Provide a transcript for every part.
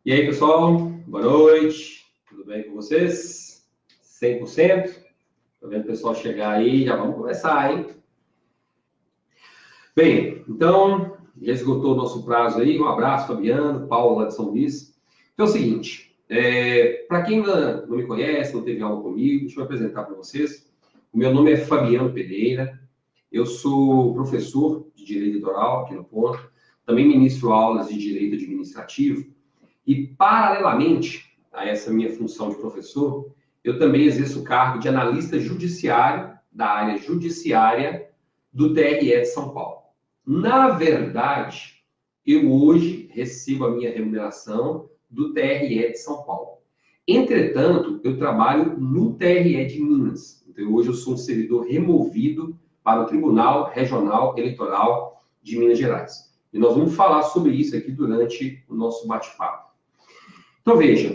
E aí, pessoal? Boa noite. Tudo bem com vocês? 100%? Tô vendo o pessoal chegar aí, já vamos começar, hein? Bem, então, já esgotou o nosso prazo aí. Um abraço, Fabiano, Paulo lá de São Luís. Então é o seguinte, para quem ainda não me conhece, não teve aula comigo, deixa eu me apresentar para vocês. O meu nome é Fabiano Pereira, eu sou professor de Direito Litoral aqui no Ponto, também ministro aulas de Direito Administrativo e, paralelamente a essa minha função de professor, eu também exerço o cargo de analista judiciário da área judiciária do TRE de São Paulo. Na verdade, eu hoje recebo a minha remuneração do TRE de São Paulo. Entretanto, eu trabalho no TRE de Minas. Então, hoje eu sou um servidor removido para o Tribunal Regional Eleitoral de Minas Gerais. E nós vamos falar sobre isso aqui durante o nosso bate-papo. Então, veja,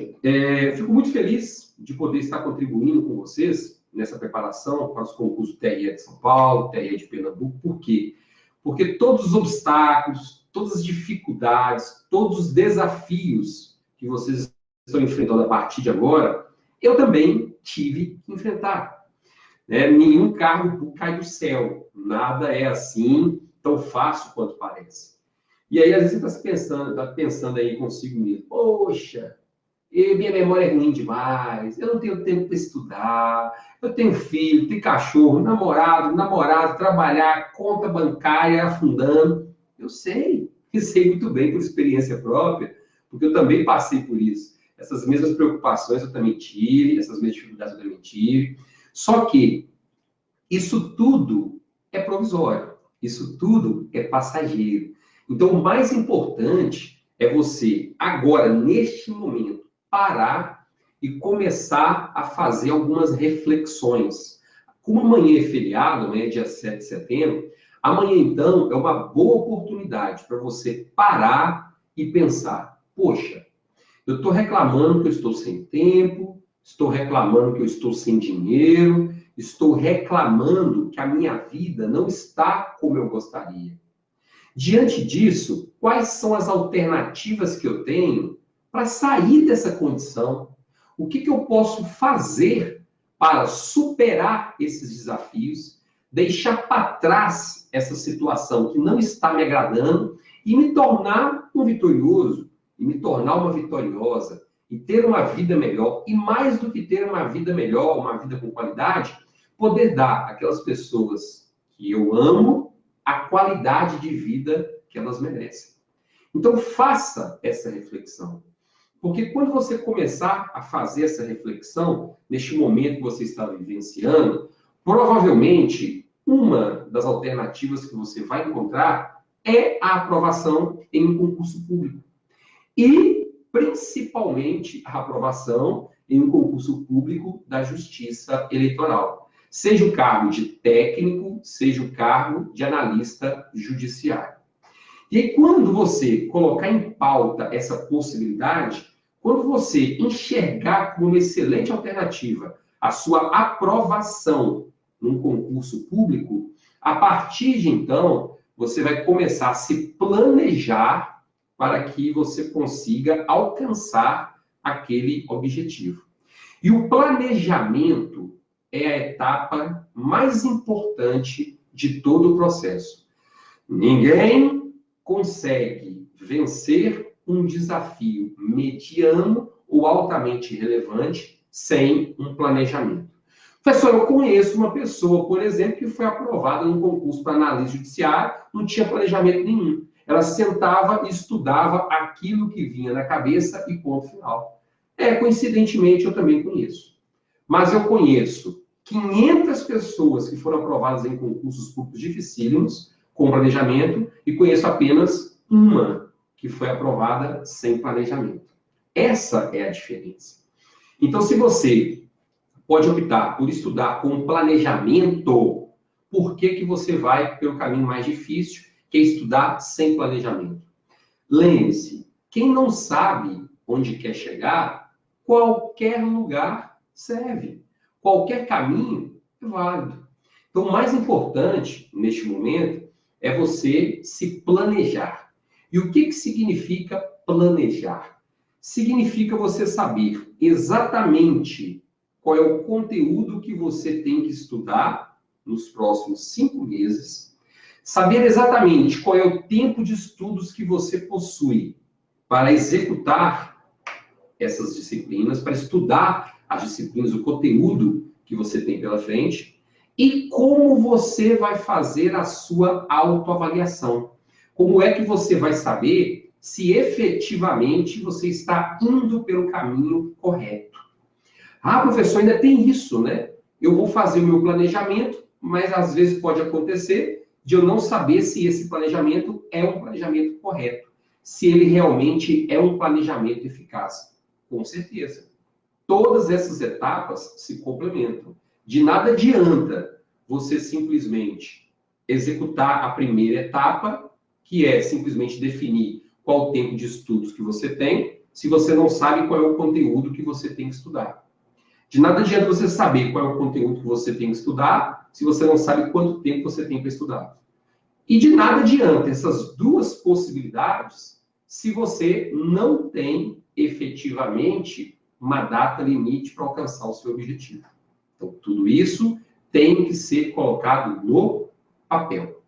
fico muito feliz de poder estar contribuindo com vocês nessa preparação para os concursos do TRE de São Paulo, TRE de Pernambuco. Por quê? Porque todos os obstáculos, todas as dificuldades, todos os desafios que vocês estão enfrentando a partir de agora, eu também tive que enfrentar. Nenhum cargo cai do céu. Nada é assim tão fácil quanto parece. E aí, às vezes, você está pensando aí consigo mesmo, poxa, minha memória é ruim demais, eu não tenho tempo para estudar, eu tenho filho, tenho cachorro, namorado, trabalhar, conta bancária afundando. Eu sei muito bem por experiência própria, porque eu também passei por isso. Essas mesmas preocupações eu também tive, essas mesmas dificuldades eu também tive. Só que isso tudo é provisório, isso tudo é passageiro. Então, o mais importante é você, agora, neste momento, parar e começar a fazer algumas reflexões. Como amanhã é feriado, amanhã é dia 7 de setembro, amanhã, então, é uma boa oportunidade para você parar e pensar, poxa, eu estou reclamando que eu estou sem tempo, estou reclamando que eu estou sem dinheiro, estou reclamando que a minha vida não está como eu gostaria. Diante disso, quais são as alternativas que eu tenho para sair dessa condição? O que eu posso fazer para superar esses desafios, deixar para trás essa situação que não está me agradando e me tornar um vitorioso, e me tornar uma vitoriosa, e ter uma vida melhor, e mais do que ter uma vida melhor, uma vida com qualidade, poder dar àquelas pessoas que eu amo a qualidade de vida que elas merecem. Então, faça essa reflexão. Porque quando você começar a fazer essa reflexão, neste momento que você está vivenciando, provavelmente uma das alternativas que você vai encontrar é a aprovação em um concurso público. E, principalmente, a aprovação em um concurso público da Justiça Eleitoral. Seja o cargo de técnico, seja o cargo de analista judiciário. E aí, quando você colocar em pauta essa possibilidade, quando você enxergar como uma excelente alternativa a sua aprovação num concurso público, a partir de então, você vai começar a se planejar para que você consiga alcançar aquele objetivo. E o planejamento é a etapa mais importante de todo o processo. Ninguém consegue vencer um desafio mediano ou altamente relevante sem um planejamento. Professor, eu conheço uma pessoa, por exemplo, que foi aprovada num concurso para análise judiciária, não tinha planejamento nenhum. Ela sentava e estudava aquilo que vinha na cabeça e ponto final. Coincidentemente, eu também conheço. Mas eu conheço 500 pessoas que foram aprovadas em concursos públicos dificílimos, com planejamento, e conheço apenas uma que foi aprovada sem planejamento. Essa é a diferença. Então, se você pode optar por estudar com planejamento, por que você vai pelo caminho mais difícil, que é estudar sem planejamento? Lembre-se, quem não sabe onde quer chegar, qualquer lugar serve. Qualquer caminho é válido. Então, o mais importante, neste momento, é você se planejar. E o que significa planejar? Significa você saber exatamente qual é o conteúdo que você tem que estudar nos próximos 5 meses, saber exatamente qual é o tempo de estudos que você possui para executar essas disciplinas, para estudar as disciplinas, o conteúdo que você tem pela frente, e como você vai fazer a sua autoavaliação. Como é que você vai saber se efetivamente você está indo pelo caminho correto? Ah, professor, ainda tem isso, né? Eu vou fazer o meu planejamento, mas às vezes pode acontecer de eu não saber se esse planejamento é um planejamento correto, se ele realmente é um planejamento eficaz. Com certeza. Todas essas etapas se complementam. De nada adianta você simplesmente executar a primeira etapa, que é simplesmente definir qual o tempo de estudos que você tem, se você não sabe qual é o conteúdo que você tem que estudar. De nada adianta você saber qual é o conteúdo que você tem que estudar, se você não sabe quanto tempo você tem para estudar. E de nada adianta essas duas possibilidades se você não tem efetivamente uma data limite para alcançar o seu objetivo. Então, tudo isso tem que ser colocado no papel.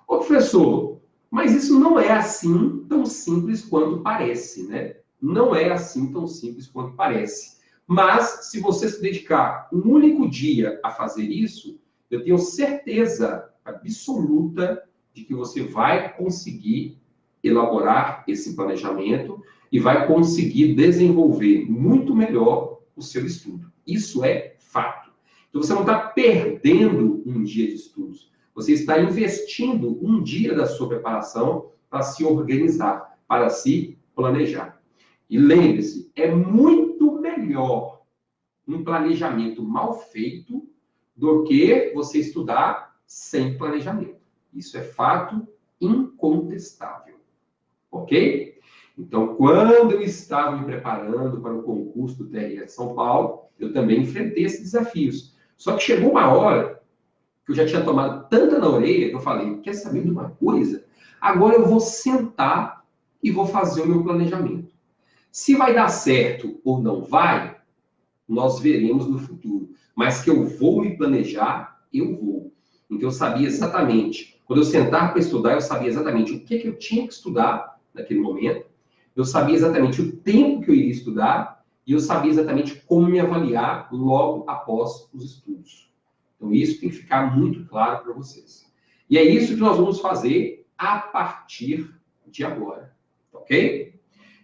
Ô, professor, mas isso não é assim tão simples quanto parece, né? Não é assim tão simples quanto parece. Mas, se você se dedicar um único dia a fazer isso, eu tenho certeza absoluta de que você vai conseguir elaborar esse planejamento e vai conseguir desenvolver muito melhor o seu estudo. Isso é fato. Então, você não está perdendo um dia de estudos. Você está investindo um dia da sua preparação para se organizar, para se planejar. E lembre-se, é muito melhor um planejamento mal feito do que você estudar sem planejamento. Isso é fato incontestável. Ok? Então, quando eu estava me preparando para o concurso do TRE de São Paulo, eu também enfrentei esses desafios. Só que chegou uma hora que eu já tinha tomado tanta na orelha que eu falei, quer saber de uma coisa? Agora eu vou sentar e vou fazer o meu planejamento. Se vai dar certo ou não vai, nós veremos no futuro. Mas que eu vou me planejar, eu vou. Então, eu sabia exatamente. Quando eu sentar para estudar, eu sabia exatamente o que eu tinha que estudar naquele momento. Eu sabia exatamente o tempo que eu iria estudar. E eu sabia exatamente como me avaliar logo após os estudos. Então, isso tem que ficar muito claro para vocês. E é isso que nós vamos fazer a partir de agora. Ok?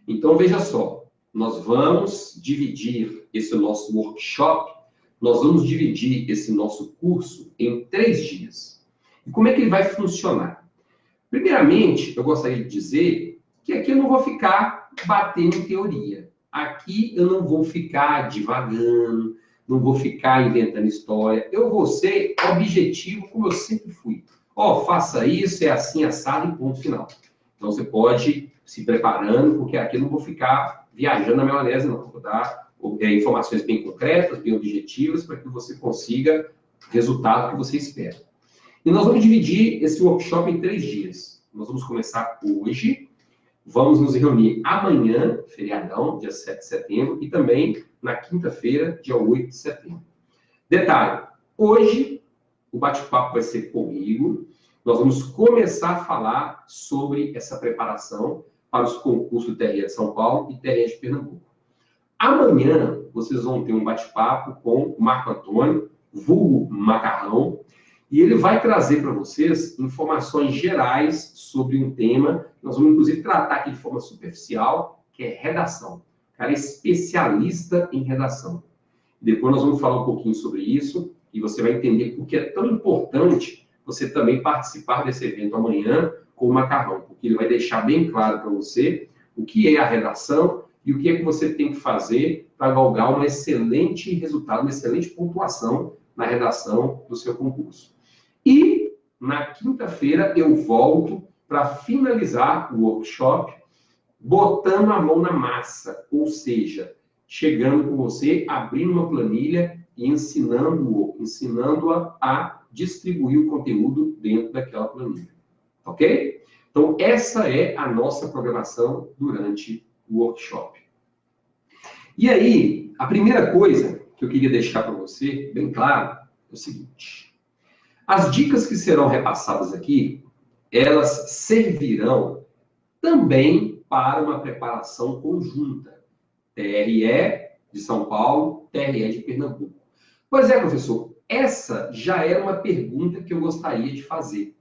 Então, veja só. Nós vamos dividir esse nosso workshop, nós vamos dividir esse nosso curso em 3 dias. E como é que ele vai funcionar? Primeiramente, eu gostaria de dizer que aqui eu não vou ficar batendo em teoria. Aqui eu não vou ficar divagando, não vou ficar inventando história. Eu vou ser objetivo como eu sempre fui. Ó, faça isso, é assim, assado e ponto final. Então, você pode se preparando, porque aqui eu não vou ficar viajando na maionese, não. Vou dar informações bem concretas, bem objetivas, para que você consiga o resultado que você espera. E nós vamos dividir esse workshop em 3 dias. Nós vamos começar hoje, vamos nos reunir amanhã, feriadão, dia 7 de setembro, e também na quinta-feira, dia 8 de setembro. Detalhe, hoje o bate-papo vai ser comigo. Nós vamos começar a falar sobre essa preparação para os concursos do TRE de São Paulo e TRE de Pernambuco. Amanhã, vocês vão ter um bate-papo com o Marco Antônio, vulgo Macarrão, e ele vai trazer para vocês informações gerais sobre um tema que nós vamos, inclusive, tratar aqui de forma superficial, que é redação. O cara é especialista em redação. Depois nós vamos falar um pouquinho sobre isso e você vai entender por que é tão importante você também participar desse evento amanhã com o Macarrão, porque ele vai deixar bem claro para você o que é a redação e o que é que você tem que fazer para galgar um excelente resultado, uma excelente pontuação na redação do seu concurso. E na quinta-feira eu volto para finalizar o workshop botando a mão na massa, ou seja, chegando com você, abrindo uma planilha e ensinando-a a distribuir o conteúdo dentro daquela planilha. Ok? Então, essa é a nossa programação durante o workshop. E aí, a primeira coisa que eu queria deixar para você, bem claro, é o seguinte. As dicas que serão repassadas aqui, elas servirão também para uma preparação conjunta. TRE de São Paulo, TRE de Pernambuco. Pois é, professor, essa já era uma pergunta que eu gostaria de fazer.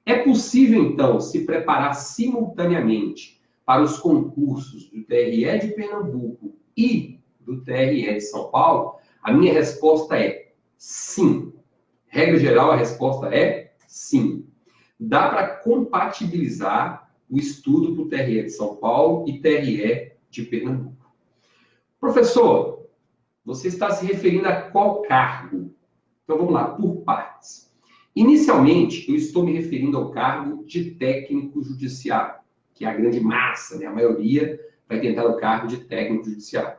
É possível, então, se preparar simultaneamente para os concursos do TRE de Pernambuco e do TRE de São Paulo? A minha resposta é sim. Regra geral, a resposta é sim. Dá para compatibilizar o estudo para o TRE de São Paulo e TRE de Pernambuco. Professor, você está se referindo a qual cargo? Então vamos lá, por partes. Inicialmente, eu estou me referindo ao cargo de técnico judiciário, que é a grande massa, né? A maioria vai tentar o cargo de técnico judiciário.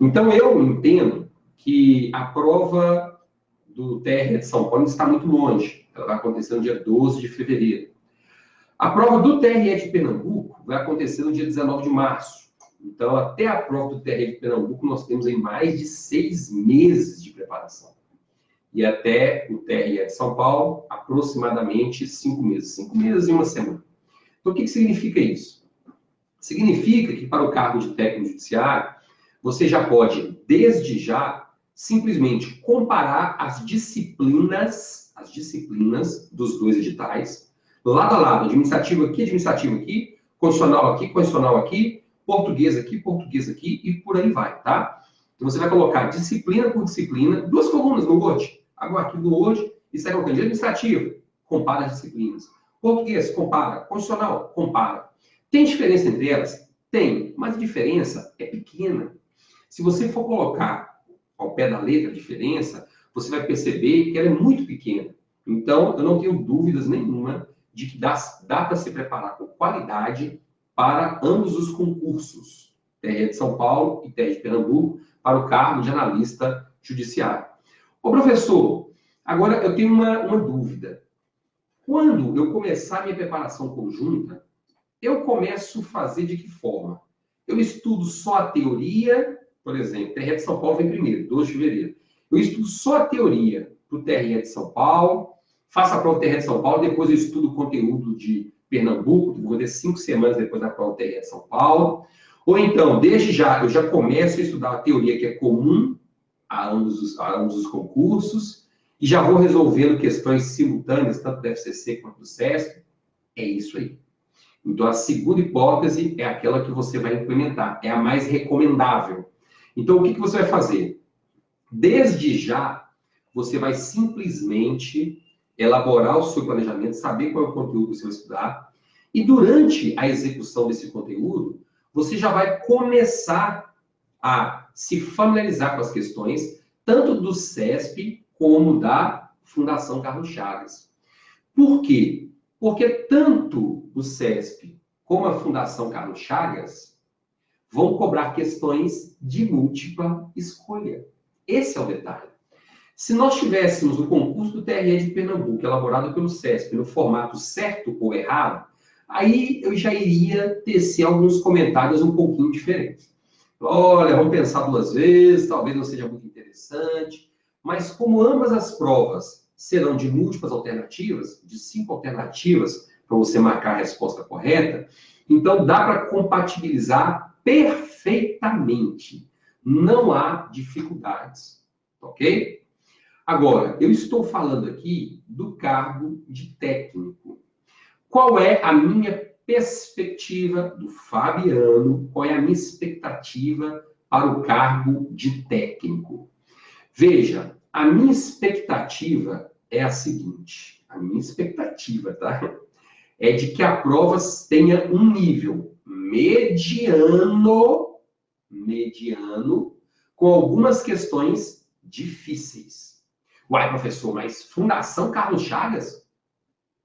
Então eu entendo que a prova do TRE de São Paulo está muito longe. Ela vai acontecer no dia 12 de fevereiro. A prova do TRE de Pernambuco vai acontecer no dia 19 de março. Então, até a prova do TRE de Pernambuco, nós temos aí mais de 6 meses de preparação. E até o TRE de São Paulo, aproximadamente 5 meses. 5 meses e uma semana. Então, o que significa isso? Significa que para o cargo de técnico judiciário, você já pode, desde já, simplesmente comparar as disciplinas dos dois editais, lado a lado, administrativo aqui, constitucional aqui, português aqui e por aí vai, tá? Então você vai colocar disciplina por disciplina, 2 colunas no Word, agora aqui no Word, e sai colocando de administrativo, compara as disciplinas. Português, compara. Constitucional, compara. Tem diferença entre elas? Tem, mas a diferença é pequena. Se você for colocar ao pé da letra a diferença, você vai perceber que ela é muito pequena. Então, eu não tenho dúvidas nenhuma de que dá para se preparar com qualidade para ambos os concursos, TRE de São Paulo e TRE de Pernambuco, para o cargo de analista judiciário. Ô, professor, agora eu tenho uma dúvida. Quando eu começar a minha preparação conjunta, eu começo a fazer de que forma? Eu estudo só a teoria, por exemplo, TRE de São Paulo vem primeiro, 12 de fevereiro. Eu estudo só a teoria para o TRE de São Paulo, faço a prova do TRE de São Paulo, depois eu estudo o conteúdo de Pernambuco, vou ter 5 semanas depois da prova do TRE de São Paulo. Ou então, desde já, eu já começo a estudar a teoria que é comum a ambos os concursos, e já vou resolvendo questões simultâneas, tanto do FCC quanto do SESC. É isso aí. Então, a segunda hipótese é aquela que você vai implementar, é a mais recomendável. Então, o que você vai fazer? Desde já, você vai simplesmente elaborar o seu planejamento, saber qual é o conteúdo que você vai estudar, e durante a execução desse conteúdo, você já vai começar a se familiarizar com as questões, tanto do CESP como da Fundação Carlos Chagas. Por quê? Porque tanto o CESP como a Fundação Carlos Chagas vão cobrar questões de múltipla escolha. Esse é o detalhe. Se nós tivéssemos o concurso do TRE de Pernambuco, elaborado pelo CESP, no formato certo ou errado, aí eu já iria tecer alguns comentários um pouquinho diferentes. Olha, vamos pensar 2 vezes, talvez não seja muito interessante, mas como ambas as provas serão de múltiplas alternativas, de 5 alternativas para você marcar a resposta correta, então dá para compatibilizar perfeitamente. Não há dificuldades, ok? Agora, eu estou falando aqui do cargo de técnico. Qual é a minha perspectiva do Fabiano? Qual é a minha expectativa para o cargo de técnico? Veja, a minha expectativa é a seguinte. A minha expectativa, tá? É de que a prova tenha um nível mediano, com algumas questões difíceis. Uai, professor, mas Fundação Carlos Chagas?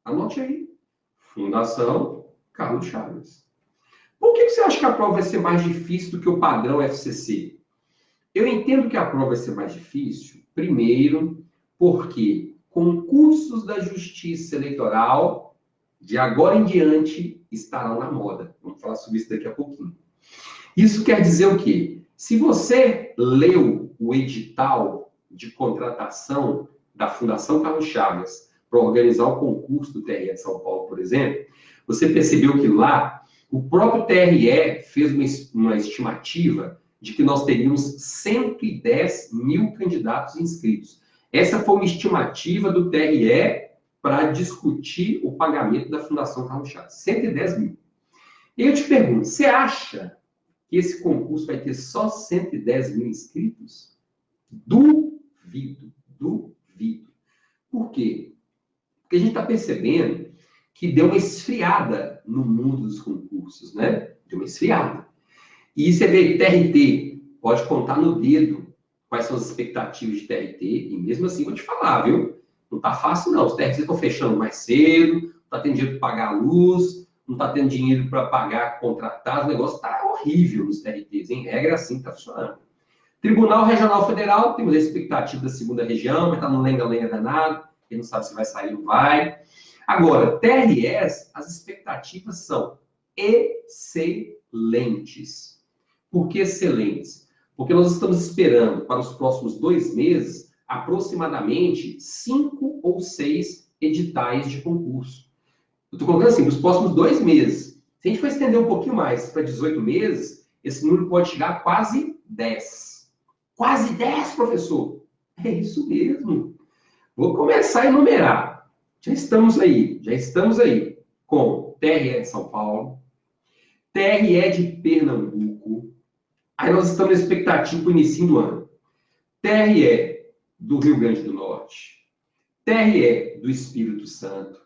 Anote aí. Fundação Carlos Chagas. Por que você acha que a prova vai ser mais difícil do que o padrão FCC? Eu entendo que a prova vai ser mais difícil, primeiro, porque concursos da Justiça Eleitoral de agora em diante, estarão na moda. Vamos falar sobre isso daqui a pouquinho. Isso quer dizer o quê? Se você leu o edital de contratação da Fundação Carlos Chagas para organizar o concurso do TRE de São Paulo, por exemplo, você percebeu que lá o próprio TRE fez uma estimativa de que nós teríamos 110 mil candidatos inscritos. Essa foi uma estimativa do TRE para discutir o pagamento da Fundação Carlos Chagas. 110 mil. E eu te pergunto, você acha que esse concurso vai ter só 110 mil inscritos? Duvido, duvido. Por quê? Porque a gente está percebendo que deu uma esfriada no mundo dos concursos, né? Deu uma esfriada. E você vê TRT, pode contar no dedo quais são as expectativas de TRT, e mesmo assim vou te falar, viu? Não tá fácil não, os TRT estão fechando mais cedo, não tá tendo dinheiro para pagar a luz, não tá tendo dinheiro para pagar contratar, o negócio tá horrível nos TRTs, em regra assim tá funcionando. Tribunal Regional Federal, temos a expectativa da segunda região, mas tá no lenga-lenga danado, quem não sabe se vai sair ou vai. Agora, TREs, as expectativas são excelentes. Por que excelentes? Porque nós estamos esperando para os próximos 2 meses aproximadamente 5 ou 6 editais de concurso. Eu estou colocando assim, nos próximos 2 meses. Se a gente for estender um pouquinho mais para 18 meses, esse número pode chegar a quase 10. Quase 10, professor! É isso mesmo. Vou começar a enumerar. Já estamos aí com TRE de São Paulo, TRE de Pernambuco, aí nós estamos na expectativa para o início do ano. TRE do Rio Grande do Norte, TRE do Espírito Santo,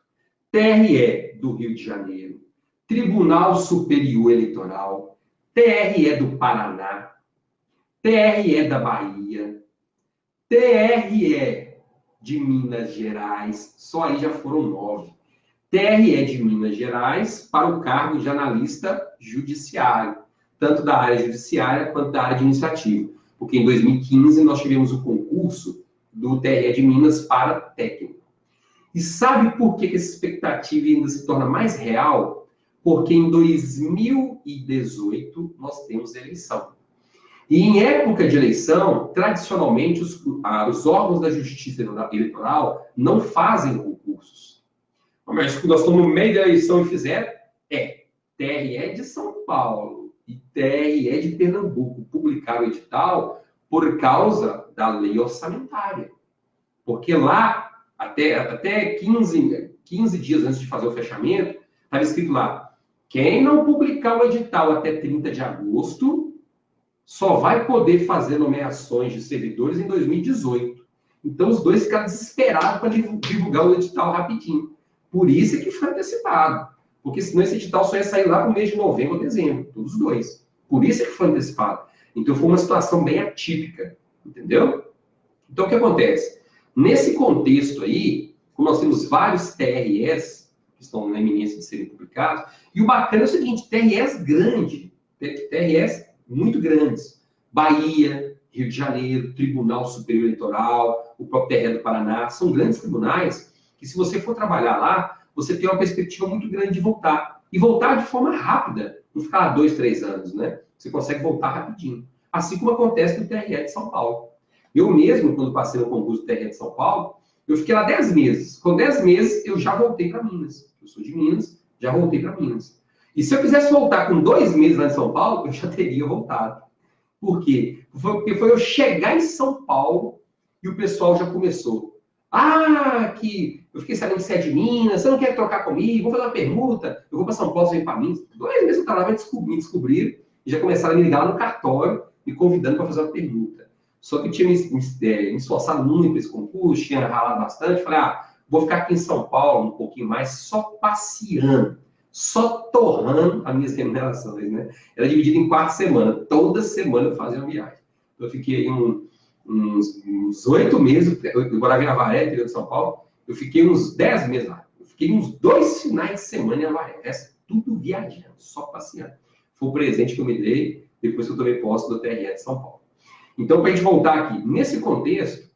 TRE do Rio de Janeiro, Tribunal Superior Eleitoral, TRE do Paraná, TRE da Bahia, TRE de Minas Gerais, só aí já foram 9. TRE de Minas Gerais para o cargo de analista judiciário, tanto da área judiciária quanto da área administrativa. Porque em 2015 nós tivemos o concurso do TRE de Minas para técnico. E sabe por que essa expectativa ainda se torna mais real? Porque em 2018 nós temos eleição. E em época de eleição, tradicionalmente, os órgãos da justiça eleitoral não fazem concursos. Mas nós estamos no meio da eleição e fizeram, TRE de São Paulo e TRE de Pernambuco publicaram o edital por causa da lei orçamentária. Porque lá, até 15 dias antes de fazer o fechamento, estava escrito lá, quem não publicar o edital até 30 de agosto só vai poder fazer nomeações de servidores em 2018. Então, os dois ficaram desesperados para divulgar o edital rapidinho. Por isso é que foi antecipado. Porque senão esse edital só ia sair lá no mês de novembro ou dezembro. Todos os dois. Por isso é que foi antecipado. Então, foi uma situação bem atípica. Entendeu? Então, o que acontece? Nesse contexto aí, como nós temos vários TREs que estão na iminência de serem publicados, e o bacana é o seguinte, TREs grandes, TREs muito grandes. Bahia, Rio de Janeiro, Tribunal Superior Eleitoral, o próprio TRE do Paraná, são grandes tribunais que, se você for trabalhar lá, você tem uma perspectiva muito grande de voltar. E voltar de forma rápida, não ficar 2, 3 anos, né? Você consegue voltar rapidinho. Assim como acontece no TRE de São Paulo. Eu mesmo, quando passei no concurso do TRE de São Paulo, eu fiquei lá 10 meses. Com 10 meses, eu já voltei para Minas. Eu sou de Minas, já voltei para Minas. E se eu quisesse voltar com 2 meses lá em São Paulo, eu já teria voltado. Por quê? Porque foi eu chegar em São Paulo e o pessoal já começou. Que eu fiquei sabendo que você é de Minas, você não quer trocar comigo, vamos fazer uma permuta, eu vou para São Paulo, você vem para Minas. 2 meses eu estava lá, me descobriram e já começaram a me ligar lá no cartório, me convidando para fazer uma permuta. Só que eu tinha me esforçado muito nesse concurso, tinha ralado bastante, falei, vou ficar aqui em São Paulo um pouquinho mais, só passeando. Só torrando as minhas remunerações, né? Era dividido em 4 semanas. Toda semana eu fazia uma viagem. Então, eu fiquei uns 8 meses, eu morava em Avaré, interior de São Paulo, eu fiquei uns 10 meses lá. Eu fiquei uns 2 finais de semana em Avaré. Tudo viajando, só passeando. Foi o presente que eu me dei depois que eu tomei posse do TRE de São Paulo. Então, para a gente voltar aqui, nesse contexto, o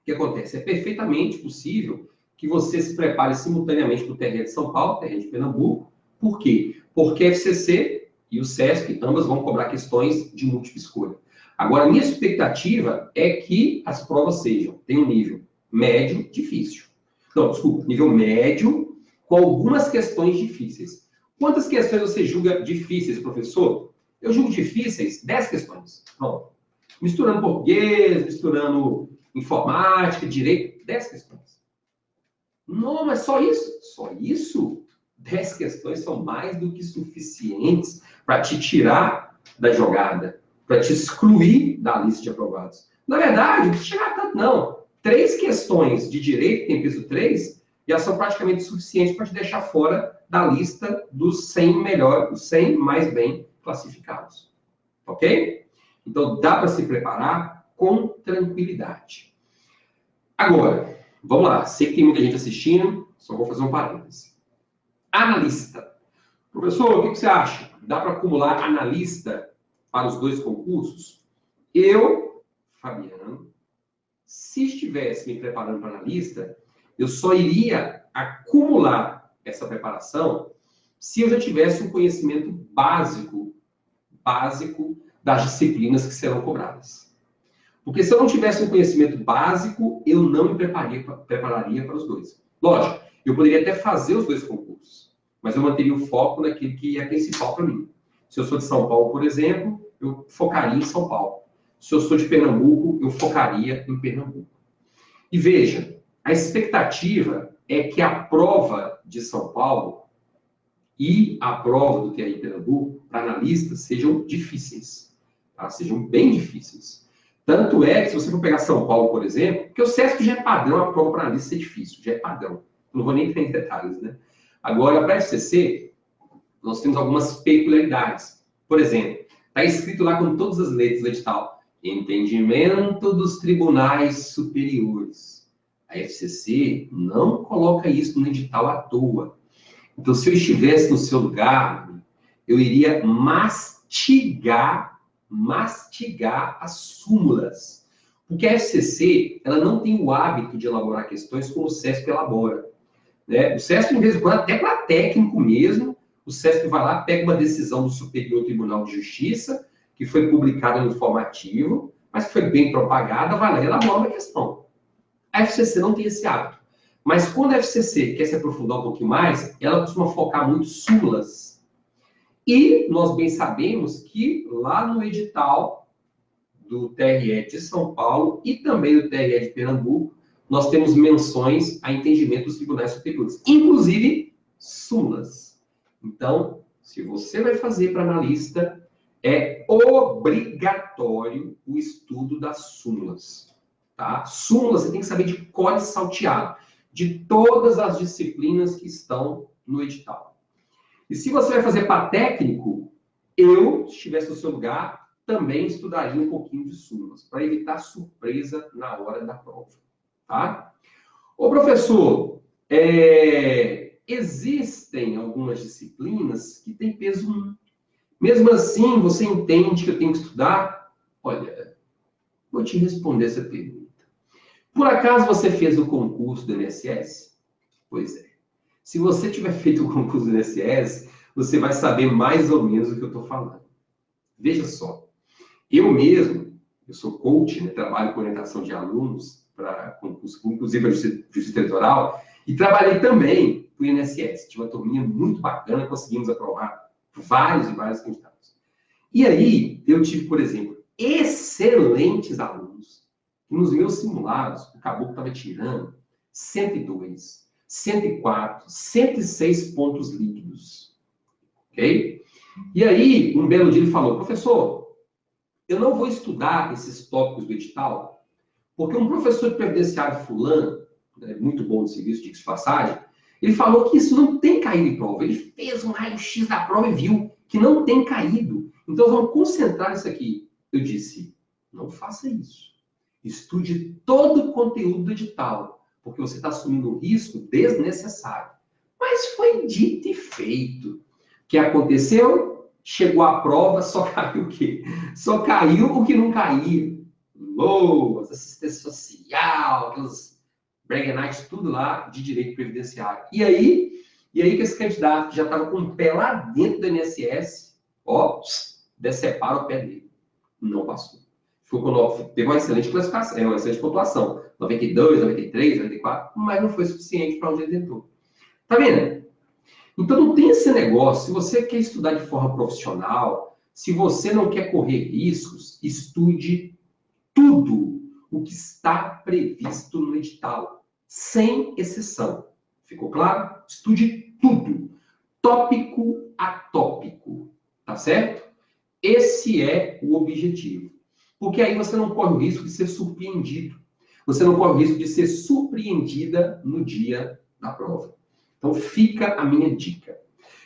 que acontece? É perfeitamente possível que você se prepare simultaneamente para o TRE de São Paulo, TRE de Pernambuco. Por quê? Porque a FCC e o SESC, ambas vão cobrar questões de múltipla escolha. Agora, a minha expectativa é que as provas tenham um nível médio, difícil. Não, desculpa, nível médio, com algumas questões difíceis. Quantas questões você julga difíceis, professor? Eu julgo difíceis 10 questões. Pronto. Misturando português, misturando informática, direito, 10 questões. Não, mas só isso? Só isso? 10 questões são mais do que suficientes para te tirar da jogada, para te excluir da lista de aprovados. Na verdade, não precisa chegar a tanto, não. 3 questões de direito, tem peso 3, já são praticamente suficientes para te deixar fora da lista dos 100 mais bem classificados. Ok? Então, dá para se preparar com tranquilidade. Agora, vamos lá. Sei que tem muita gente assistindo, só vou fazer um parênteses. Analista. Professor, o que você acha? Dá para acumular analista para os 2 concursos? Eu, Fabiano, se estivesse me preparando para analista, eu só iria acumular essa preparação se eu já tivesse um conhecimento básico das disciplinas que serão cobradas. Porque se eu não tivesse um conhecimento básico, eu não me prepararia para os 2. Lógico, eu poderia até fazer os 2 concursos, mas eu manteria o foco naquilo que é principal para mim. Se eu sou de São Paulo, por exemplo, eu focaria em São Paulo. Se eu sou de Pernambuco, eu focaria em Pernambuco. E veja, a expectativa é que a prova de São Paulo e a prova do TRE Pernambuco, para analistas, sejam difíceis. Tá? Sejam bem difíceis. Tanto é que, se você for pegar São Paulo, por exemplo, porque o SESC já é padrão, a prova para analista ser difícil, já é padrão. Não vou nem entrar em detalhes, né? Agora, para a FCC, nós temos algumas peculiaridades. Por exemplo, está escrito lá com todas as letras do edital, entendimento dos tribunais superiores. A FCC não coloca isso no edital à toa. Então, se eu estivesse no seu lugar, eu iria mastigar as súmulas. Porque a FCC, ela não tem o hábito de elaborar questões como o SESC elabora. Né? O SESC, de vez em quando, até para técnico mesmo, o SESC vai lá, pega uma decisão do Superior Tribunal de Justiça, que foi publicada no informativo, mas que foi bem propagada, vai lá e elabora uma questão. A FCC não tem esse hábito. Mas quando a FCC quer se aprofundar um pouquinho mais, ela costuma focar muito súmulas. E nós bem sabemos que lá no edital do TRE de São Paulo e também do TRE de Pernambuco, nós temos menções a entendimento dos tribunais superiores, inclusive súmulas. Então, se você vai fazer para analista, é obrigatório o estudo das súmulas. Tá? Súmulas você tem que saber de cor salteado, de todas as disciplinas que estão no edital. E se você vai fazer para técnico, eu, se estivesse no seu lugar, também estudaria um pouquinho de súmulas, para evitar surpresa na hora da prova. Tá? Ô, professor, existem algumas disciplinas que têm peso 1. Mesmo assim, você entende que eu tenho que estudar? Olha, vou te responder essa pergunta. Por acaso você fez o concurso do INSS? Pois é. Se você tiver feito o concurso do INSS, você vai saber mais ou menos o que eu estou falando. Veja só. Eu mesmo, eu sou coach, né, trabalho com orientação de alunos para concurso, inclusive a Justiça Eleitoral, e trabalhei também para o INSS. Tinha uma turminha muito bacana, conseguimos aprovar vários e vários candidatos. E aí, eu tive, por exemplo, excelentes alunos. E nos meus simulados, o caboclo estava tirando 102, 104, 106 pontos líquidos. Ok? E aí, um belo dia ele falou, professor, eu não vou estudar esses tópicos do edital, porque um professor de previdenciário fulano, muito bom de serviço, de passagem, ele falou que isso não tem caído em prova. Ele fez um raio-x da prova e viu que não tem caído. Então, vamos concentrar isso aqui. Eu disse, não faça isso. Estude todo o conteúdo do edital, porque você está assumindo um risco desnecessário. Mas foi dito e feito. O que aconteceu? Chegou a prova, só caiu o quê? Só caiu o que não caiu. Loas, assistência social, aquelas Bragging Rights, tudo lá de direito previdenciário. E aí que esse candidato já estava com o pé lá dentro do INSS, ó, decepara o pé dele. Não passou. Teve uma excelente classificação, uma excelente pontuação. 92, 93, 94, mas não foi suficiente para onde ele entrou. Tá vendo? Então não tem esse negócio. Se você quer estudar de forma profissional, se você não quer correr riscos, estude tudo o que está previsto no edital, sem exceção. Ficou claro? Estude tudo, tópico a tópico, tá certo? Esse é o objetivo. Porque aí você não corre o risco de ser surpreendido. Você não corre o risco de ser surpreendida no dia da prova. Então fica a minha dica.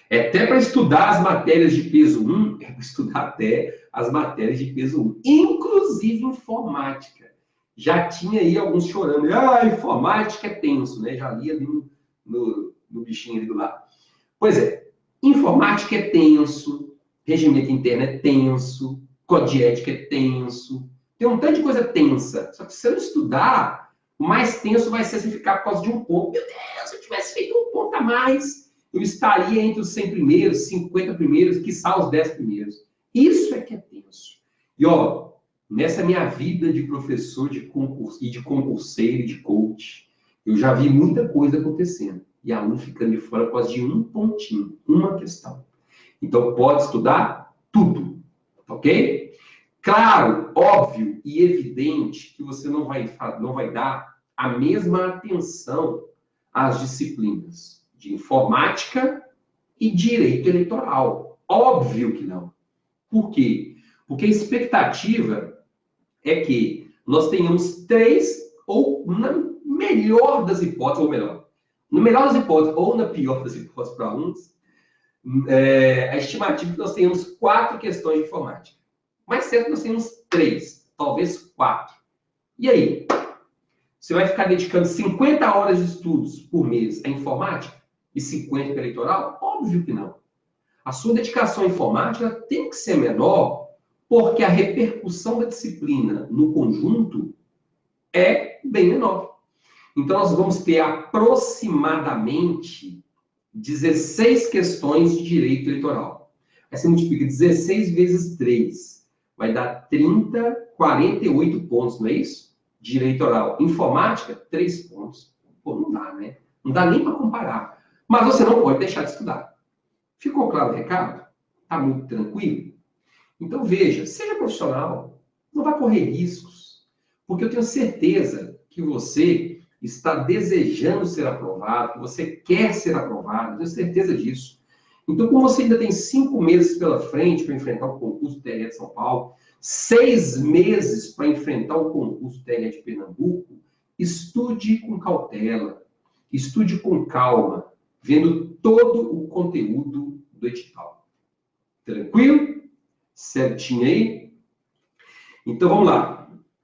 É até para estudar as matérias de peso 1, é para estudar até as matérias de peso 1. Inclusive informática. Já tinha aí alguns chorando. Informática é tenso, né? Já li ali no bichinho ali do lado. Pois é, informática é tenso, regimento interno é tenso, código de ética é tenso. Tem um tanto de coisa tensa. Só que se você não estudar, o mais tenso vai ser se ficar por causa de um ponto. Meu Deus, se eu tivesse feito um ponto a mais, eu estaria entre os 100 primeiros, 50 primeiros, quiçá os 10 primeiros. Isso é que é tenso. E, ó, nessa minha vida de professor de concurso, e de concurseiro e de coach, eu já vi muita coisa acontecendo. E aluno ficando de fora por causa de um pontinho, uma questão. Então, pode estudar tudo, ok? Claro, óbvio e evidente que você não vai dar a mesma atenção às disciplinas de informática e direito eleitoral. Óbvio que não. Por quê? Porque a expectativa é que nós tenhamos 3, ou na melhor das hipóteses, ou melhor, no melhor das hipóteses, ou na pior das hipóteses para uns, a estimativa é que nós tenhamos 4 questões de informática. Mais certo nós temos 3, talvez 4. E aí? Você vai ficar dedicando 50 horas de estudos por mês à informática e 50 para eleitoral? Óbvio que não. A sua dedicação à informática tem que ser menor, porque a repercussão da disciplina no conjunto é bem menor. Então, nós vamos ter aproximadamente 16 questões de direito eleitoral. Aí você multiplica 16 vezes 3. Vai dar 30, 48 pontos, não é isso? Direito oral. Informática, 3 pontos. Pô, não dá, né? Não dá nem para comparar. Mas você não pode deixar de estudar. Ficou claro o recado? Está muito tranquilo? Então, veja, seja profissional. Não vai correr riscos. Porque eu tenho certeza que você está desejando ser aprovado, que você quer ser aprovado. Eu tenho certeza disso. Então, como você ainda tem 5 meses pela frente para enfrentar o concurso do TRE de São Paulo, 6 meses para enfrentar o concurso do TRE de Pernambuco, estude com cautela, estude com calma, vendo todo o conteúdo do edital. Tranquilo? Certinho aí? Então, vamos lá.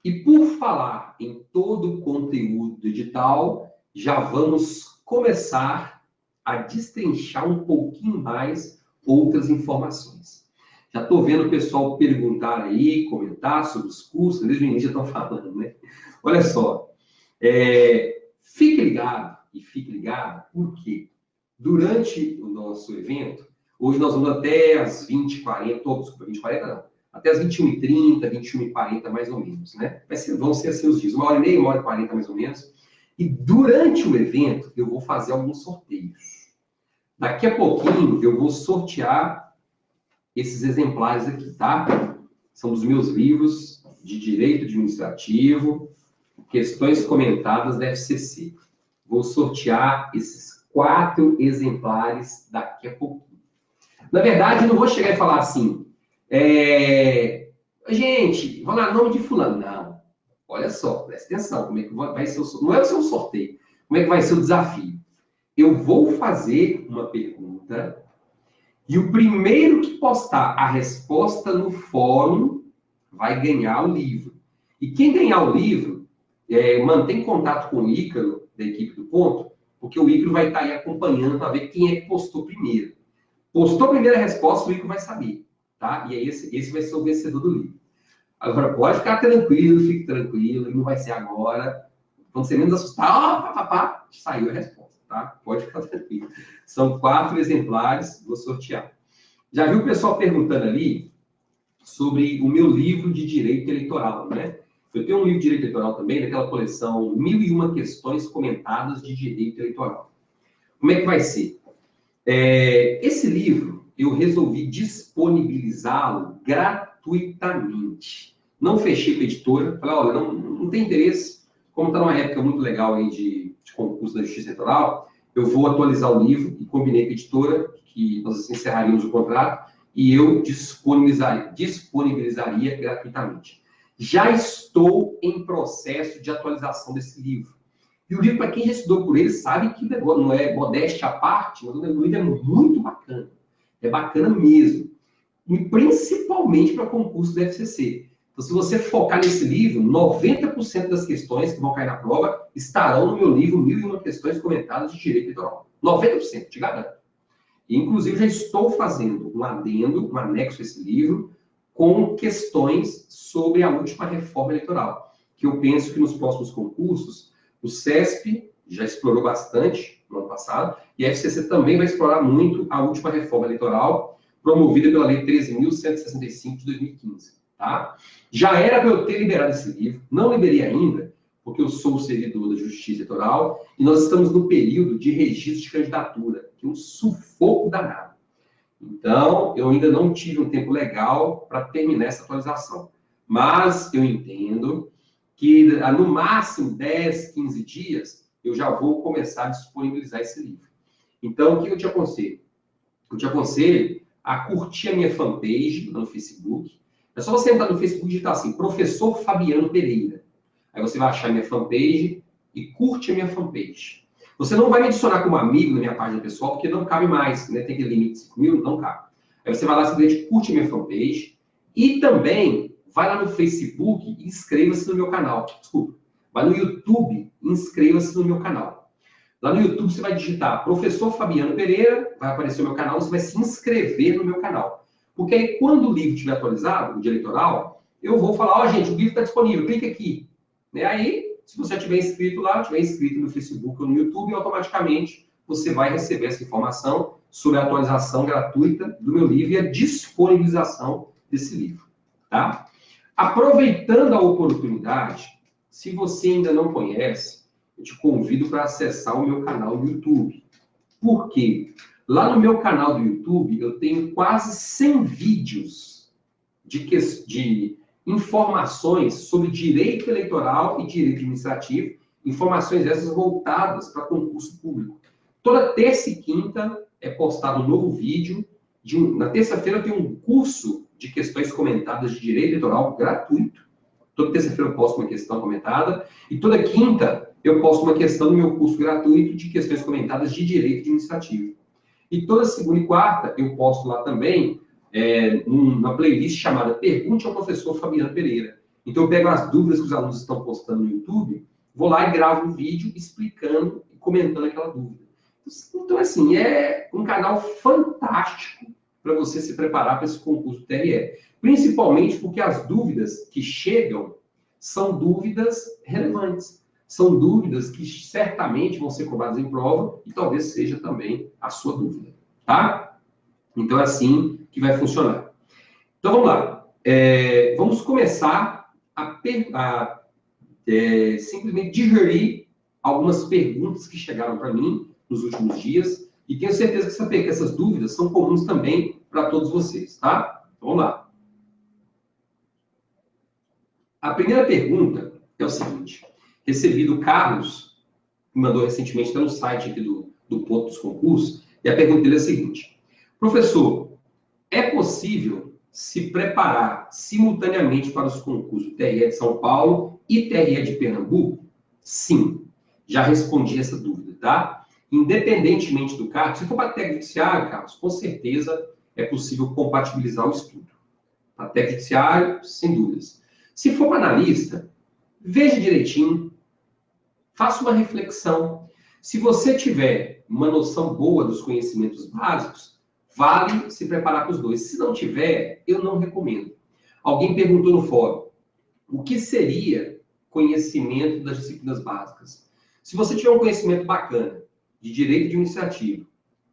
E por falar em todo o conteúdo do edital, já vamos começar a destrinchar um pouquinho mais outras informações. Já estou vendo o pessoal perguntar aí, comentar sobre os cursos, desde o início já estão falando, né? Olha só, fique ligado e fique ligado, porque durante o nosso evento, hoje nós vamos até as 20h40, desculpa, 20h40 não, até as 21h30, 21h40 mais ou menos, né? Vão ser assim os dias, 1h30, 1h40 mais ou menos. E durante o evento, eu vou fazer alguns sorteios. Daqui a pouquinho, eu vou sortear esses exemplares aqui, tá? São dos meus livros de Direito Administrativo, Questões Comentadas da FCC. Vou sortear esses 4 exemplares daqui a pouquinho. Na verdade, eu não vou chegar e falar assim, gente, vou lá, nome de fulano. Não. Olha só, presta atenção, como é que vai ser o não é o seu sorteio, como é que vai ser o desafio. Eu vou fazer uma pergunta e o primeiro que postar a resposta no fórum vai ganhar o livro. E quem ganhar o livro, mantém contato com o Ícaro, da equipe do Ponto, porque o Ícaro vai estar aí acompanhando para ver quem é que postou primeiro. Postou a primeira resposta, o Ícaro vai saber, tá? E aí esse vai ser o vencedor do livro. Agora, pode ficar tranquilo, fique tranquilo, não vai ser agora. Quando você menos assustar, saiu a resposta, tá? Pode ficar tranquilo. São 4 exemplares, vou sortear. Já viu o pessoal perguntando ali sobre o meu livro de direito eleitoral, né? Eu tenho um livro de direito eleitoral também, daquela coleção 1001 questões comentadas de direito eleitoral. Como é que vai ser? Esse livro, eu resolvi disponibilizá-lo gratuitamente. Não fechei com a editora, falei, olha, não tem interesse, como está numa época muito legal aí de concurso da Justiça Eleitoral, eu vou atualizar o livro e combinei com a editora que nós encerraríamos o contrato e eu disponibilizaria gratuitamente. Já estou em processo de atualização desse livro. E o livro, para quem já estudou por ele, sabe que não é modéstia à parte, mas o livro é muito bacana. É bacana mesmo. E principalmente para concurso da FCC. Então, se você focar nesse livro, 90% das questões que vão cair na prova estarão no meu livro 1001 questões comentadas de direito eleitoral. 90%, te garanto. E, inclusive, já estou fazendo um adendo, um anexo a esse livro, com questões sobre a última reforma eleitoral, que eu penso que nos próximos concursos, o CESP já explorou bastante no ano passado, e a FCC também vai explorar muito a última reforma eleitoral, promovida pela Lei 13.165 de 2015. Tá? Já era para eu ter liberado esse livro, não liberei ainda, porque eu sou o servidor da Justiça Eleitoral, e nós estamos no período de registro de candidatura, que é um sufoco danado. Então, eu ainda não tive um tempo legal para terminar essa atualização. Mas eu entendo que, no máximo, 10, 15 dias, eu já vou começar a disponibilizar esse livro. Então, o que eu te aconselho? Eu te aconselho a curtir a minha fanpage no Facebook. É só você entrar no Facebook e digitar assim, Professor Fabiano Pereira. Aí você vai achar a minha fanpage e curte a minha fanpage. Você não vai me adicionar como amigo na minha página pessoal, porque não cabe mais, né? Tem aquele limite de 5 mil, não cabe. Aí você vai lá, simplesmente curte a minha fanpage e também vai lá no Facebook e inscreva-se no meu canal. Desculpa. Vai no YouTube e inscreva-se no meu canal. Lá no YouTube você vai digitar Professor Fabiano Pereira, vai aparecer o meu canal, você vai se inscrever no meu canal. Porque aí, quando o livro estiver atualizado, o de eleitoral, eu vou falar, gente, o livro está disponível, clica aqui. Né? Aí, se você estiver inscrito lá, estiver inscrito no Facebook ou no YouTube, automaticamente você vai receber essa informação sobre a atualização gratuita do meu livro e a disponibilização desse livro. Tá? Aproveitando a oportunidade, se você ainda não conhece, eu te convido para acessar o meu canal no YouTube. Por quê? Lá no meu canal do YouTube, eu tenho quase 100 vídeos de informações sobre direito eleitoral e direito administrativo, informações essas voltadas para concurso público. Toda terça e quinta é postado um novo vídeo. Na terça-feira eu tenho um curso de questões comentadas de direito eleitoral gratuito. Toda terça-feira eu posto uma questão comentada. E toda quinta eu posto uma questão no meu curso gratuito de questões comentadas de direito administrativo. E toda segunda e quarta eu posto lá também uma playlist chamada Pergunte ao Professor Fabiano Pereira. Então eu pego as dúvidas que os alunos estão postando no YouTube, vou lá e gravo um vídeo explicando e comentando aquela dúvida. Então, assim, é um canal fantástico para você se preparar para esse concurso do TRE. Principalmente porque as dúvidas que chegam são dúvidas relevantes. São dúvidas que certamente vão ser cobradas em prova e talvez seja também a sua dúvida, tá? Então é assim que vai funcionar. Então vamos lá. Vamos começar a simplesmente digerir algumas perguntas que chegaram para mim nos últimos dias e tenho certeza que essas dúvidas são comuns também para todos vocês, tá? Então, vamos lá. A primeira pergunta é o seguinte. Recebi do Carlos, que mandou recentemente, está no site aqui do Ponto dos Concursos, e a pergunta dele é a seguinte. Professor, é possível se preparar simultaneamente para os concursos TRE de São Paulo e TRE de Pernambuco? Sim, já respondi essa dúvida, tá? Independentemente do cargo, se for para técnico judiciário, Carlos, com certeza é possível compatibilizar o estudo. Para técnico judiciário, sem dúvidas. Se for para analista, veja direitinho, faça uma reflexão. Se você tiver uma noção boa dos conhecimentos básicos, vale se preparar para os dois. Se não tiver, eu não recomendo. Alguém perguntou no fórum, o que seria conhecimento das disciplinas básicas. Se você tiver um conhecimento bacana de direito administrativo,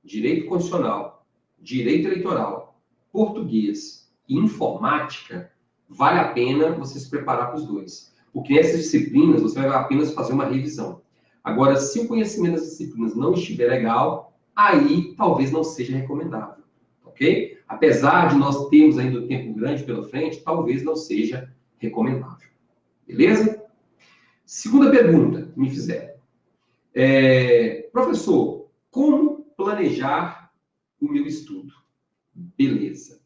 direito constitucional, direito eleitoral, português e informática, vale a pena você se preparar para os dois. Porque nessas disciplinas você vai apenas fazer uma revisão. Agora, se o conhecimento das disciplinas não estiver legal, aí talvez não seja recomendável. Ok? Apesar de nós termos ainda um tempo grande pela frente, talvez não seja recomendável. Beleza? Segunda pergunta que me fizeram. Professor, como planejar o meu estudo? Beleza.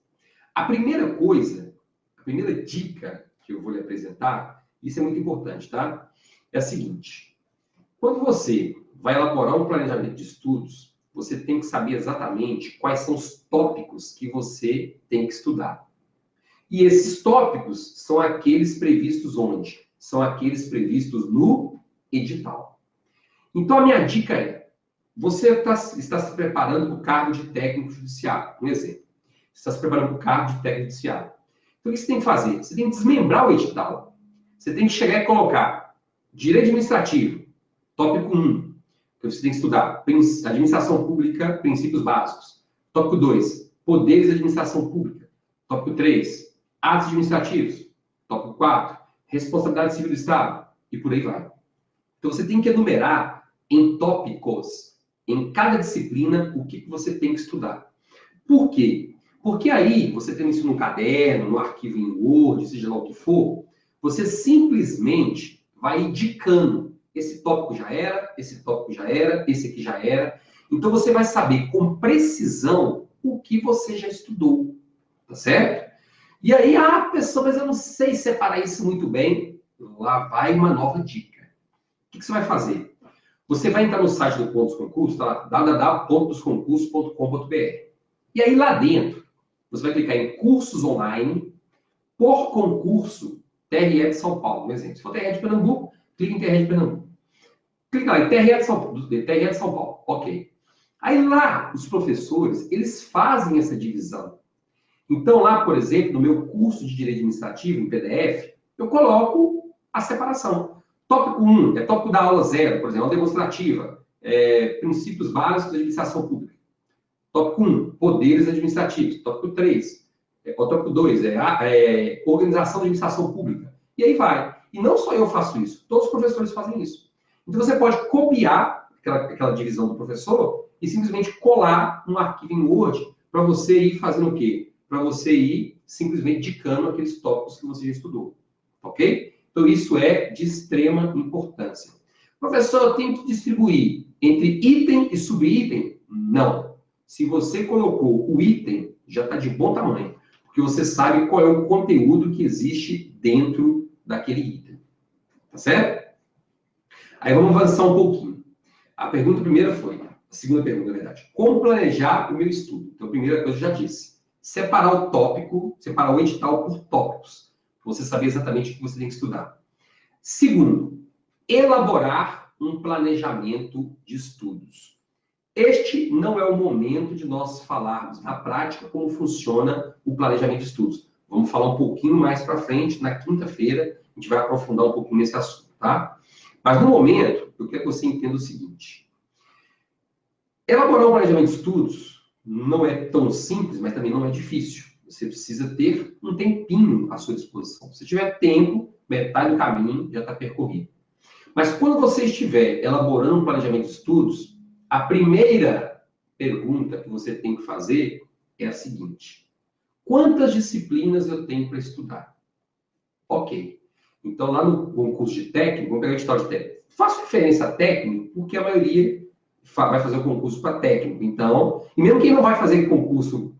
A primeira coisa, a primeira dica que eu vou lhe apresentar, isso é muito importante, tá? É a seguinte. Quando você vai elaborar um planejamento de estudos, você tem que saber exatamente quais são os tópicos que você tem que estudar. E esses tópicos são aqueles previstos onde? São aqueles previstos no edital. Então, a minha dica é, você está se preparando para o cargo de técnico judiciário, um exemplo. Você está se preparando para o cargo de técnico judiciário. Então, o que você tem que fazer? Você tem que desmembrar o edital. Você tem que chegar e colocar direito administrativo, tópico 1, que você tem que estudar, administração pública, princípios básicos. Tópico 2, poderes da administração pública. Tópico 3, atos administrativos. Tópico 4, responsabilidade civil do Estado. E por aí vai. Então, você tem que enumerar em tópicos, em cada disciplina, o que você tem que estudar. Por quê? Porque aí, você tem isso no caderno, no arquivo em Word, seja lá o que for, você simplesmente vai indicando. Esse tópico já era, esse tópico já era, esse aqui já era. Então, você vai saber com precisão o que você já estudou. Tá certo? E aí, pessoa, mas eu não sei separar isso muito bem. Lá vai uma nova dica. O que você vai fazer? Você vai entrar no site do Pontos Concursos, tá? www.concursos.com.br. E aí, lá dentro, você vai clicar em cursos online, por concurso, TRE de São Paulo, um exemplo. Se for TRE de Pernambuco, clica em TRE de Pernambuco. Clica lá em TRE de São Paulo. Ok. Aí lá, os professores, eles fazem essa divisão. Então lá, por exemplo, no meu curso de Direito Administrativo, em PDF, eu coloco a separação. Tópico 1 é tópico da aula 0, por exemplo, aula demonstrativa, princípios básicos da administração pública. Tópico 1, poderes administrativos. Tópico 3, o tópico 2 organização da administração pública. E aí vai. E não só eu faço isso, todos os professores fazem isso. Então você pode copiar aquela divisão do professor e simplesmente colar um arquivo em Word para você ir fazendo o quê? Para você ir simplesmente indicando aqueles tópicos que você já estudou. Ok? Então isso é de extrema importância. Professor, eu tenho que distribuir entre item e subitem? Não. Se você colocou o item, já está de bom tamanho. Porque você sabe qual é o conteúdo que existe dentro daquele item. Tá certo? Aí vamos avançar um pouquinho. A pergunta primeira foi, a segunda pergunta, na verdade, como planejar o meu estudo? Então, a primeira coisa eu já disse, separar o tópico, separar o edital por tópicos, para você saber exatamente o que você tem que estudar. Segundo, elaborar um planejamento de estudos. Este não é o momento de nós falarmos na prática como funciona o planejamento de estudos. Vamos falar um pouquinho mais para frente, na quinta-feira, a gente vai aprofundar um pouquinho nesse assunto, tá? Mas no momento, eu quero que você entenda o seguinte. Elaborar um planejamento de estudos não é tão simples, mas também não é difícil. Você precisa ter um tempinho à sua disposição. Se tiver tempo, metade do caminho já está percorrido. Mas quando você estiver elaborando um planejamento de estudos, a primeira pergunta que você tem que fazer é a seguinte. Quantas disciplinas eu tenho para estudar? Ok. Então, lá no concurso de técnico, vamos pegar o edital de técnico. Faço referência a técnico, porque a maioria vai fazer o concurso para técnico. Então, e mesmo quem não vai fazer concurso,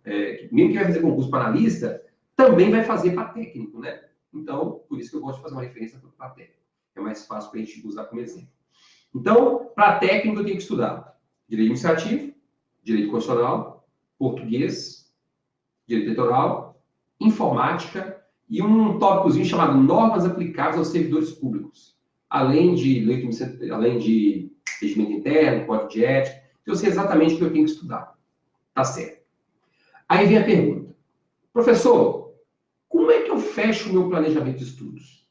mesmo quem vai fazer concurso para analista, também vai fazer para técnico, né? Então, por isso que eu gosto de fazer uma referência para técnico. É mais fácil para a gente usar como exemplo. Então, para técnico, eu tenho que estudar direito administrativo, direito constitucional, português, direito eleitoral, informática, e um tópicozinho chamado normas aplicáveis aos servidores públicos. Além de regimento interno, código de ética, eu sei exatamente o que eu tenho que estudar. Tá certo. Aí vem a pergunta. Professor, como é que eu fecho o meu planejamento de estudos?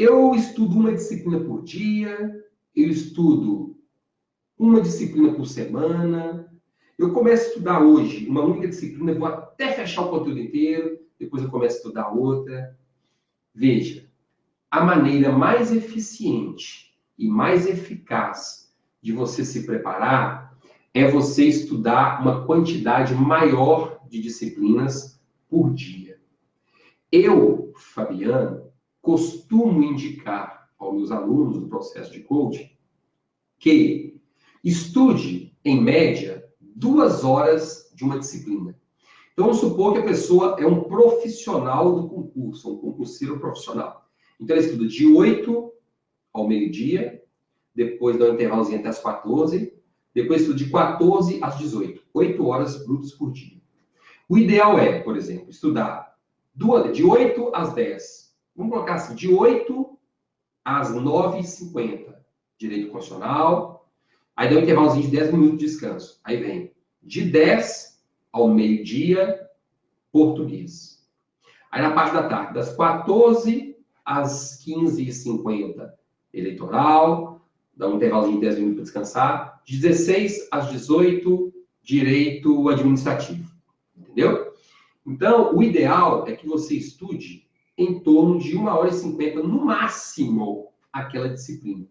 eu estudo uma disciplina por dia, eu estudo uma disciplina por semana, eu começo a estudar hoje uma única disciplina, vou até fechar o conteúdo inteiro, depois eu começo a estudar outra. Veja, a maneira mais eficiente e mais eficaz de você se preparar é você estudar uma quantidade maior de disciplinas por dia. Eu, Fabiano, costumo indicar aos meus alunos do processo de coaching que estude, em média, 2 horas de uma disciplina. Então, vamos supor que a pessoa é um profissional do concurso, um concurseiro profissional. Então, ele estuda de 8 ao meio-dia, depois dá um intervalozinho até as 14, depois estuda de 14 às 18. 8 horas brutas por dia. O ideal é, por exemplo, estudar de 8 às 10. Vamos colocar assim, de 8 às 9h50, direito constitucional. Aí dá um intervalozinho de 10 minutos de descanso. Aí vem de 10 ao meio-dia, português. Aí na parte da tarde, das 14 às 15h50, eleitoral. Dá um intervalozinho de 10 minutos para descansar. De 16 às 18, direito administrativo. Entendeu? Então, o ideal é que você estude em torno de 1h50, no máximo, aquela disciplina.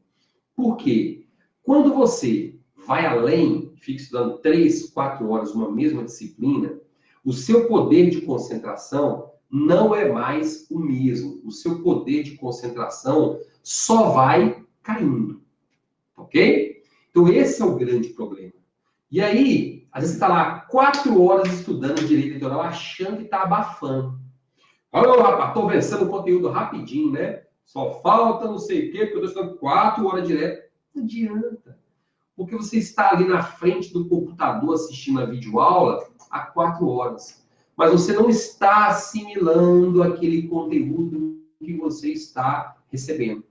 Por quê? Quando você vai além, fica estudando 3, 4 horas uma mesma disciplina, o seu poder de concentração não é mais o mesmo. O seu poder de concentração só vai caindo. Ok? Então, esse é o grande problema. E aí, às vezes você está lá 4 horas estudando direito eleitoral, achando que está abafando. Olha, rapaz, estou vencendo o conteúdo rapidinho, né? Só falta não sei o quê, porque eu estou estudando 4 horas direto. Não adianta. Porque você está ali na frente do computador assistindo a videoaula há 4 horas. Mas você não está assimilando aquele conteúdo que você está recebendo.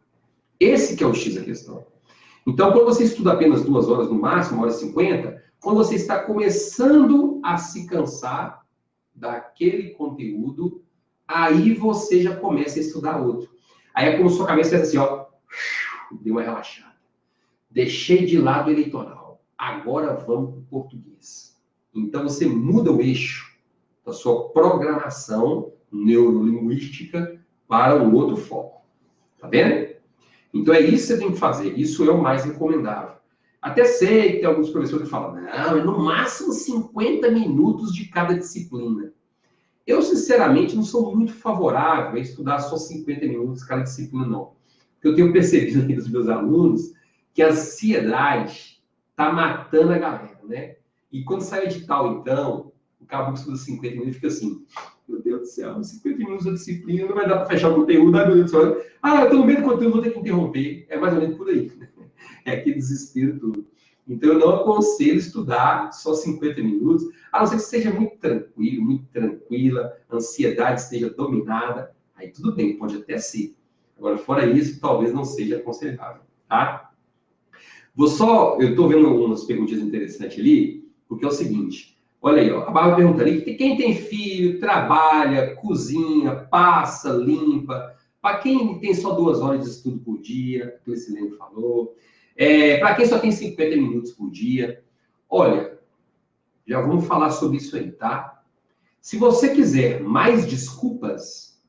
Esse que é o X da questão. Então, quando você estuda apenas 2 horas no máximo, 1h50, quando você está começando a se cansar daquele conteúdo, aí você já começa a estudar outro. Aí é como sua cabeça faz assim, ó, deu uma relaxada. Deixei de lado o eleitoral. Agora vamos para o português. Então você muda o eixo da sua programação neurolinguística para um outro foco. Tá vendo? Então é isso que você tem que fazer. Isso é o mais recomendável. Até sei que tem alguns professores que falam, não, é no máximo 50 minutos de cada disciplina. Eu, sinceramente, não sou muito favorável a estudar só 50 minutos cada disciplina, não. Porque eu tenho percebido aqui dos meus alunos que a ansiedade está matando a galera, né? E quando sai o edital, então, o cabo que estuda 50 minutos fica assim, meu Deus do céu, 50 minutos da disciplina, não vai dar para fechar o conteúdo, ai meu Deus do céu. Ah, eu tô no meio do conteúdo, vou ter que interromper. É mais ou menos por aí. É aquele desespero todo. Então, eu não aconselho estudar só 50 minutos, a não ser que seja muito tranquilo, muito tranquila, a ansiedade esteja dominada. Aí tudo bem, pode até ser. Agora, fora isso, talvez não seja aconselhável, tá? Eu estou vendo algumas perguntas interessantes ali, porque é o seguinte, olha aí, ó, a Bárbara pergunta ali, quem tem filho, trabalha, cozinha, passa, limpa, para quem tem só 2 horas de estudo por dia, que o Silênio falou, para quem só tem 50 minutos por dia, olha, já vamos falar sobre isso aí, tá? Se você quiser mais desculpas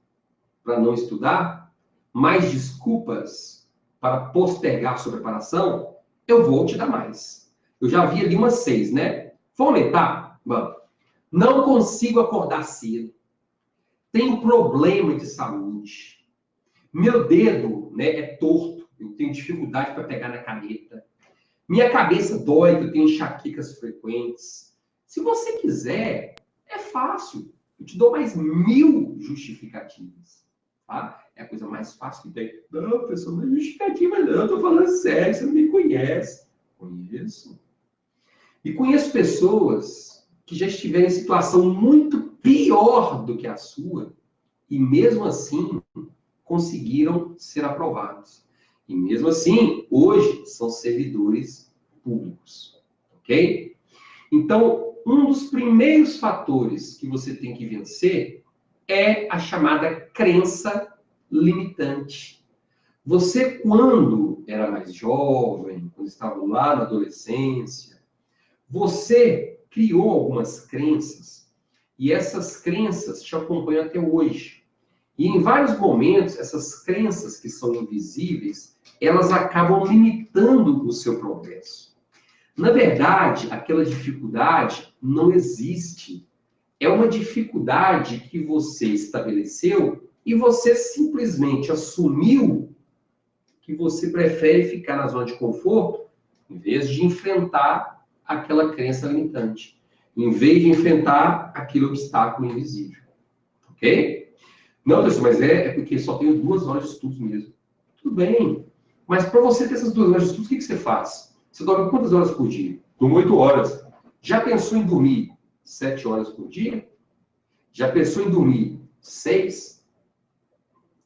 para não estudar, mais desculpas para postergar sua preparação, eu vou te dar mais. Eu já vi ali umas 6, né? Vamos aumentar? Vamos. Não consigo acordar cedo. Tenho problema de saúde. Meu dedo, né, é torto. Eu tenho dificuldade para pegar na caneta. Minha cabeça dói, eu tenho enxaquecas frequentes. Se você quiser, é fácil. Eu te dou mais 1000 justificativas. Tá? É a coisa mais fácil que tem. Não, pessoal, não é justificativa, não. Eu estou falando sério, você não me conhece. Conheço. E conheço pessoas que já estiveram em situação muito pior do que a sua e, mesmo assim, conseguiram ser aprovados. E, mesmo assim, hoje são servidores públicos. Ok? Então, um dos primeiros fatores que você tem que vencer é a chamada crença limitante. Você, quando era mais jovem, quando estava lá na adolescência, você criou algumas crenças e essas crenças te acompanham até hoje. E em vários momentos, essas crenças que são invisíveis, elas acabam limitando o seu progresso. Na verdade, aquela dificuldade não existe. É uma dificuldade que você estabeleceu e você simplesmente assumiu que você prefere ficar na zona de conforto em vez de enfrentar aquela crença limitante, em vez de enfrentar aquele obstáculo invisível. Ok? Não, pessoal, mas é porque só tenho 2 horas de estudos mesmo. Tudo bem. Mas para você ter essas 2 horas de estudos, o que você faz? Você dorme quantas horas por dia? Dorme 8 horas. Já pensou em dormir 7 horas por dia? Já pensou em dormir 6?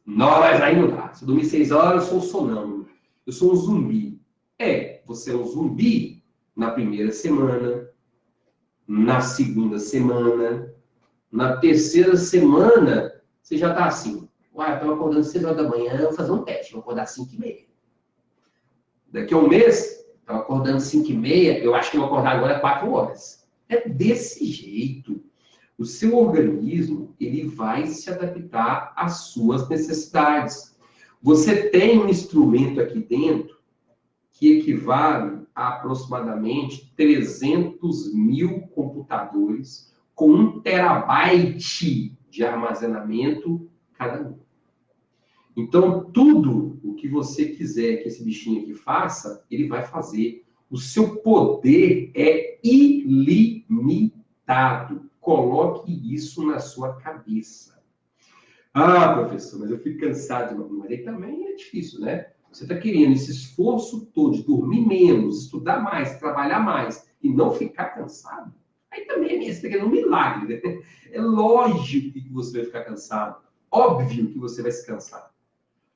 Não, mas aí não dá. Se eu dormir 6 horas, eu sou um sonâmbulo. Eu sou um zumbi. Você é um zumbi na primeira semana, na segunda semana, na terceira semana, você já está assim. Uai, eu estava acordando 6 horas da manhã, vou fazer um teste, vou acordar 5h30. Daqui a um mês, estava acordando 5h30, eu acho que vou acordar agora 4 horas. É desse jeito. O seu organismo, ele vai se adaptar às suas necessidades. Você tem um instrumento aqui dentro que equivale a aproximadamente 300 mil computadores com 1 terabyte de armazenamento cada um. Então, tudo o que você quiser que esse bichinho aqui faça, ele vai fazer. O seu poder é ilimitado. Coloque isso na sua cabeça. Ah, professor, mas eu fico cansado. Mas aí também é difícil, né? Você está querendo esse esforço todo de dormir menos, estudar mais, trabalhar mais e não ficar cansado? Aí também é mesmo, você está querendo um milagre, né? É lógico que você vai ficar cansado. Óbvio que você vai se cansar.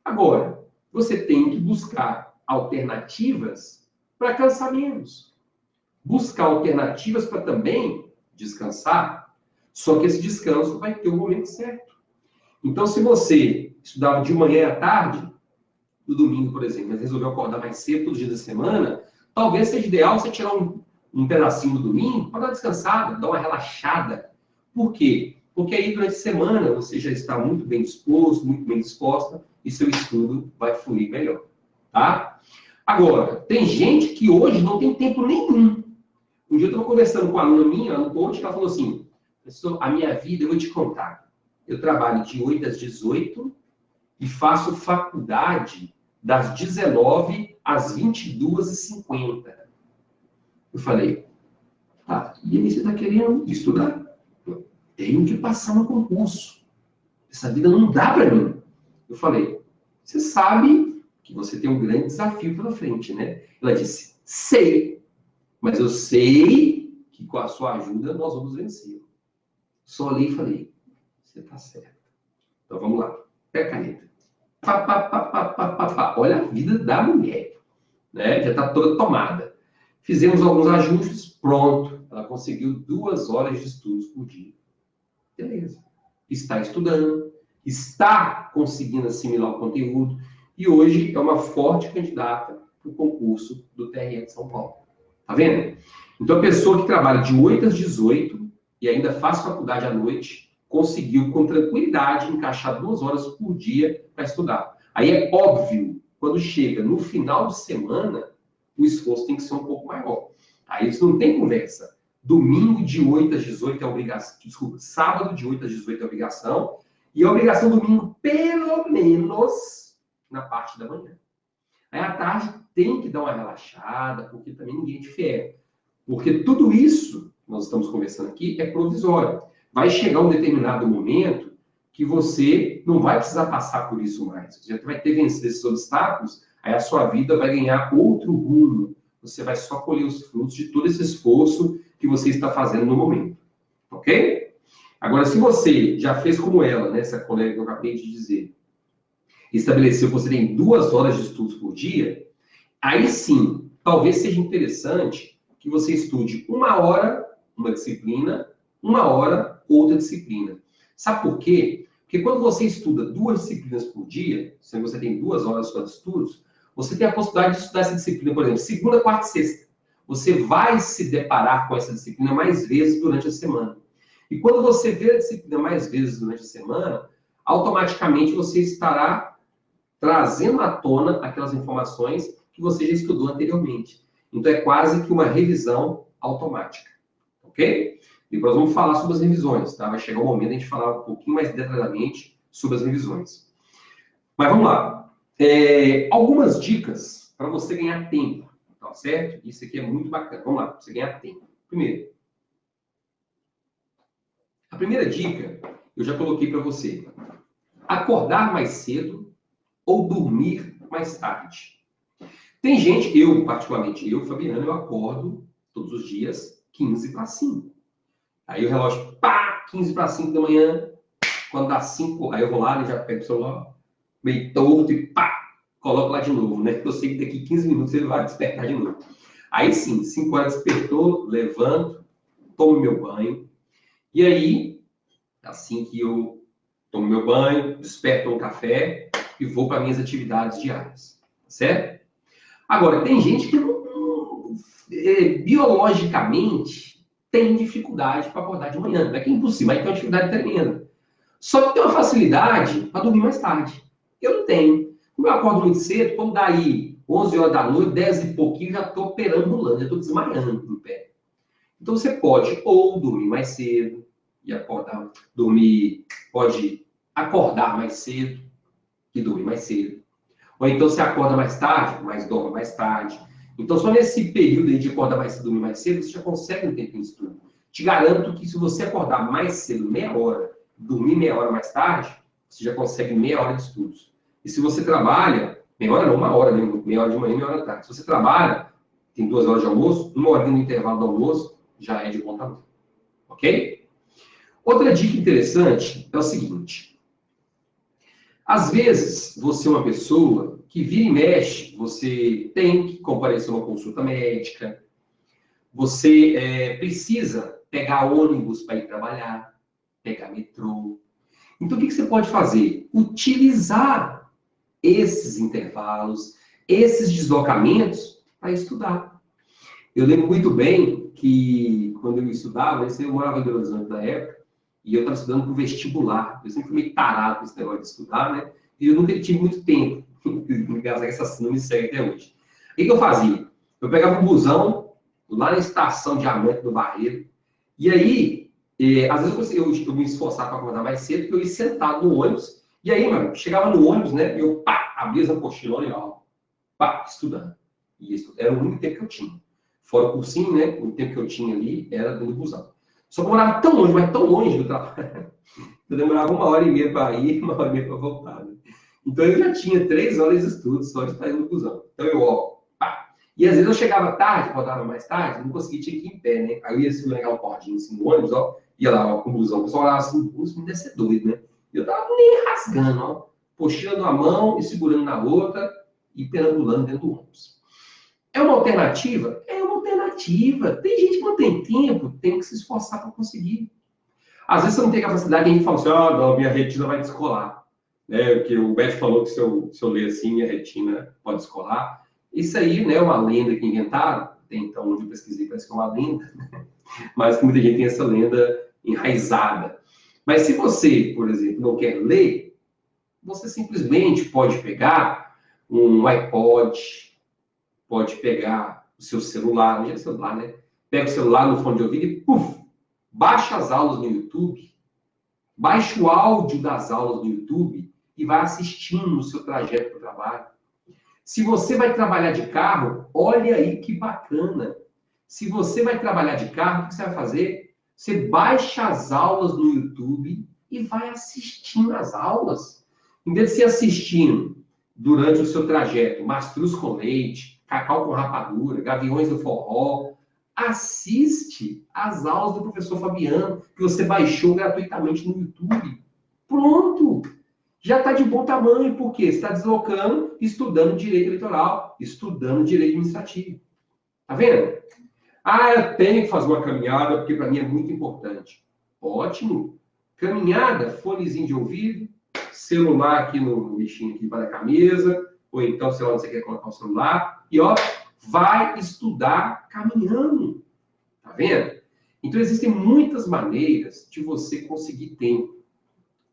Agora, você tem que buscar alternativas para cansar menos. Buscar alternativas para também descansar. Só que esse descanso vai ter o momento certo. Então, se você estudava de manhã à tarde, no domingo, por exemplo, mas resolveu acordar mais cedo todos os dias da semana, talvez seja ideal você tirar um pedacinho do domingo para dar uma descansada, dar uma relaxada. Por quê? Porque aí, durante a semana, você já está muito bem disposto, muito bem disposta, e seu estudo vai fluir melhor. Tá? Agora, tem gente que hoje não tem tempo nenhum. Um dia eu estava conversando com uma aluna minha, no coach, que ela falou assim, professor, a minha vida, eu vou te contar. Eu trabalho de 8 às 18 e faço faculdade das 19 às 22h50. Eu falei, tá, e aí você está querendo estudar? Eu tenho que passar no concurso. Essa vida não dá para mim. Eu falei, você sabe que você tem um grande desafio pela frente, né? Ela disse, sei, mas eu sei que com a sua ajuda nós vamos vencer. Só olhei e falei, você está certo. Então vamos lá, pega a caneta. Olha a vida da mulher, né? Já está toda tomada. Fizemos alguns ajustes, pronto. Ela conseguiu 2 horas de estudos por dia. Beleza. Está estudando, está conseguindo assimilar o conteúdo e hoje é uma forte candidata para o concurso do TRE de São Paulo. Tá vendo? Então, a pessoa que trabalha de 8 às 18 e ainda faz faculdade à noite, conseguiu com tranquilidade encaixar 2 horas por dia para estudar. Aí é óbvio, quando chega no final de semana, o esforço tem que ser um pouco maior. Aí isso não tem conversa. Domingo de 8 às 18 é obrigação. Desculpa, sábado de 8 às 18 é obrigação. E a obrigação domingo, pelo menos, na parte da manhã. Aí à tarde tem que dar uma relaxada, porque também ninguém te ferra. Porque tudo isso que nós estamos conversando aqui é provisório. Vai chegar um determinado momento que você não vai precisar passar por isso mais. Você já vai ter vencido esses obstáculos, aí a sua vida vai ganhar outro rumo. Você vai só colher os frutos de todo esse esforço que você está fazendo no momento. Ok? Agora, se você já fez como ela, né, essa colega que eu acabei de dizer, estabeleceu que você tem 2 horas de estudos por dia, aí sim, talvez seja interessante que você estude 1 hora uma disciplina, 1 hora outra disciplina. Sabe por quê? Porque quando você estuda 2 disciplinas por dia, se você tem 2 horas só de estudos, você tem a possibilidade de estudar essa disciplina, por exemplo, segunda, quarta e sexta. Você vai se deparar com essa disciplina mais vezes durante a semana. E quando você vê a disciplina mais vezes durante a semana, automaticamente você estará trazendo à tona aquelas informações que você já estudou anteriormente. Então, é quase que uma revisão automática. Ok? Depois vamos falar sobre as revisões, tá? Vai chegar o momento de a gente falar um pouquinho mais detalhadamente sobre as revisões. Mas vamos lá. Algumas dicas para você ganhar tempo, tá certo? Isso aqui é muito bacana. Vamos lá, para você ganhar tempo. Primeiro, a primeira dica eu já coloquei para você. Acordar mais cedo ou dormir mais tarde. Tem gente, eu particularmente, Fabiano, eu acordo todos os dias 15 para 5. Aí o relógio, pá, 15 para 5 da manhã. Quando dá 5, aí eu vou lá, já pego o celular, meio torto e pá, coloco lá de novo, né? Eu sei que daqui 15 minutos ele vai despertar de novo. Aí sim, 5 horas despertou, levanto, tomo meu banho. E aí, assim que eu tomo meu banho, desperto um café e vou para minhas atividades diárias. Certo? Agora, tem gente que biologicamente tem dificuldade para acordar de manhã. Não é que é impossível, mas tem uma dificuldade tremenda. Só que tem uma facilidade para dormir mais tarde. Eu não tenho. Como eu acordo muito cedo, quando dá aí 11 horas da noite, 10 e pouquinho, já estou perambulando, já estou desmaiando no pé. Então você pode ou dormir mais cedo e acordar, pode acordar mais cedo e dormir mais cedo. Ou então você acorda mais tarde, mas dorme mais tarde. Então só nesse período aí de acordar mais cedo e dormir mais cedo, você já consegue um tempinho de estudo. Te garanto que se você acordar mais cedo, meia hora, dormir meia hora mais tarde, você já consegue meia hora de estudos. E se você trabalha, meia hora não, uma hora, né? Meia hora de manhã, meia hora da tarde. Se você trabalha, tem 2 horas de almoço, uma hora no intervalo do almoço, já é de bom tamanho. Ok? Outra dica interessante é o seguinte. Às vezes, você é uma pessoa que vira e mexe, você tem que comparecer a uma consulta médica, você precisa pegar ônibus para ir trabalhar, pegar metrô. Então, o que você pode fazer? Utilizar esses intervalos, esses deslocamentos para estudar. Eu lembro muito bem que, quando eu estudava, eu morava em Belo Horizonte na época, e eu estava estudando para o vestibular. Eu sempre fui meio tarado com esse negócio de estudar, né? E eu nunca tive muito tempo. Engraçado que essa síndrome me segue até hoje. O que eu fazia? Eu pegava um busão lá na estação Diamante do Barreiro, e aí, às vezes eu me esforçava para acordar mais cedo, porque eu ia sentado no ônibus, e aí, mano, chegava no ônibus, né? E eu, pá, abria essa apostila e ó, pá, estudando. E era o único tempo que eu tinha. Fora o cursinho, né? O tempo que eu tinha ali era dentro do busão. Só que eu morava tão longe, mas tão longe do trabalho. Eu demorava 1h30 para ir, 1h30 para voltar. Né? Então eu já tinha 3 horas de estudo só de estar indo no busão. Então eu, ó, pá. E às vezes eu chegava tarde, voltava mais tarde, não conseguia, tinha que ir em pé, né? Aí eu ia segurar um cordinho assim no ônibus, ó, ia lá ó, com o busão. O pessoal olhava assim, o me deve ser doido, né? E eu tava nem rasgando, ó, puxando a mão e segurando na outra e perambulando dentro do ônibus. É uma alternativa? É uma alternativa. Tem gente que não tem tempo, tem que se esforçar para conseguir. Às vezes você não tem capacidade e a gente fala assim, não, minha retina vai descolar. Né? Porque o Beth falou que se eu ler assim, minha retina pode descolar. Isso aí né, é uma lenda que inventaram. Tem, então, onde eu pesquisei, parece que é uma lenda. Mas que muita gente tem essa lenda enraizada. Mas se você, por exemplo, não quer ler, você simplesmente pode pegar um iPod, pode pegar o seu celular, não é celular, né? Pega o celular no fone de ouvido e, puf, baixa as aulas no YouTube, baixa o áudio das aulas no YouTube e vai assistindo no seu trajeto para o trabalho. Se você vai trabalhar de carro, olha aí que bacana. Se você vai trabalhar de carro, o que você vai fazer? Você baixa as aulas no YouTube e vai assistindo as aulas. Em vez de você assistindo durante o seu trajeto, mastruz com leite, cacau com rapadura, gaviões do forró, assiste as aulas do professor Fabiano, que você baixou gratuitamente no YouTube. Pronto! Já está de bom tamanho, porque você está deslocando, estudando direito eleitoral, estudando direito administrativo. Tá vendo? Eu tenho que fazer uma caminhada, porque para mim é muito importante. Ótimo! Caminhada, fonezinho de ouvido, celular aqui no bichinho aqui para a camisa, ou então, sei lá, você quer colocar o celular, e ó, vai estudar caminhando. Tá vendo? Então, existem muitas maneiras de você conseguir tempo.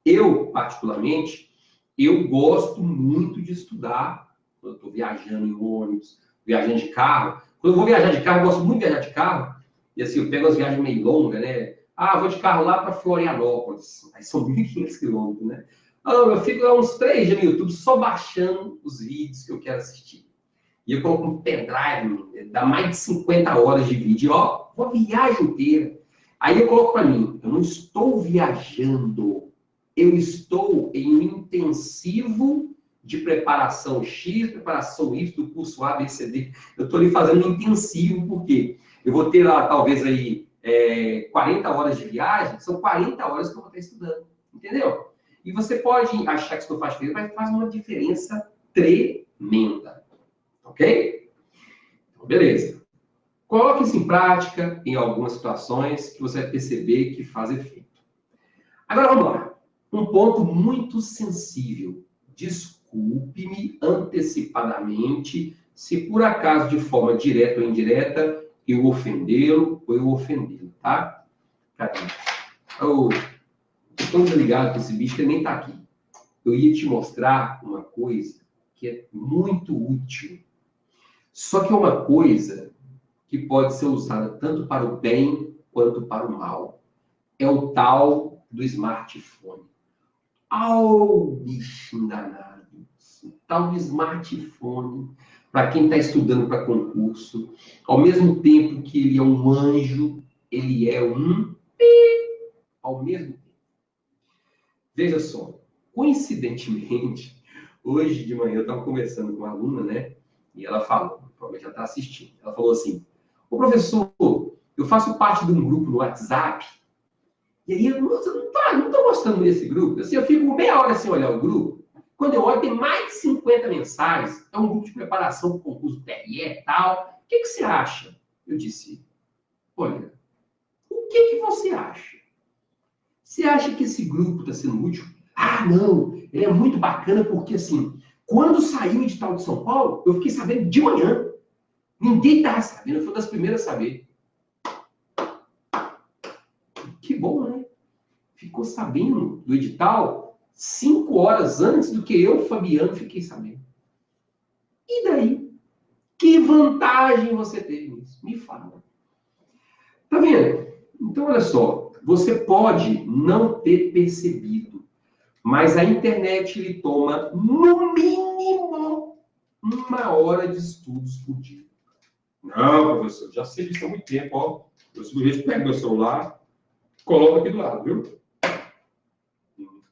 Eu, particularmente, eu gosto muito de estudar quando eu estou viajando em ônibus, viajando de carro. Quando eu vou viajar de carro, eu gosto muito de viajar de carro. E assim, eu pego as viagens meio longas, né? Ah, vou de carro lá para Florianópolis. Aí são 1.500 quilômetros, né? Ah, eu fico lá uns 3 dias no YouTube só baixando os vídeos que eu quero assistir. E eu coloco um pendrive, dá mais de 50 horas de vídeo, ó, uma viagem inteira. Aí eu coloco para mim, eu não estou viajando, eu estou em um intensivo de preparação X, preparação Y do curso A, B, C, D. Eu estou ali fazendo um intensivo, porque eu vou ter lá, talvez, aí, 40 horas de viagem, são 40 horas que eu vou estar estudando, entendeu? E você pode achar que isso que eu faço, mas faz uma diferença tremenda, ok? Então, beleza. Coloque isso em prática em algumas situações que você vai perceber que faz efeito. Agora, vamos lá. Um ponto muito sensível. Desculpe-me antecipadamente se por acaso, de forma direta ou indireta, eu ofendê-lo ou eu ofendê-lo, tá? Cadê? Eu tô tão desligado com esse bicho que ele nem tá aqui. Eu ia te mostrar uma coisa que é muito útil. Só que é uma coisa que pode ser usada tanto para o bem quanto para o mal. É o tal do smartphone. Bichinho danado. O tal do smartphone, para quem está estudando para concurso, ao mesmo tempo que ele é um anjo, ele é um ao mesmo tempo. Veja só, coincidentemente, hoje de manhã eu estava conversando com uma aluna, né? E ela falou, provavelmente já está assistindo, ela falou assim, ô professor, eu faço parte de um grupo no WhatsApp, e aí eu não estou gostando desse grupo. Assim, eu fico meia hora sem olhar o grupo. Quando eu olho, tem mais de 50 mensagens. É um grupo de preparação para o concurso TRE e tal. O que você acha? Eu disse, olha, o que você acha? Você acha que esse grupo está sendo útil? Ah, não, ele é muito bacana porque, assim, quando saiu o edital de São Paulo, eu fiquei sabendo de manhã. Ninguém estava sabendo, eu fui das primeiras a saber. Que bom, né? Ficou sabendo do edital 5 horas antes do que eu, Fabiano, fiquei sabendo. E daí? Que vantagem você teve nisso? Me fala. Tá vendo? Então, olha só. Você pode não ter percebido, mas a internet lhe toma, no mínimo, 1 hora de estudos por dia. Não, professor, já sei disso há muito tempo, ó. Eu simplesmente pego meu celular, coloco aqui do lado, viu?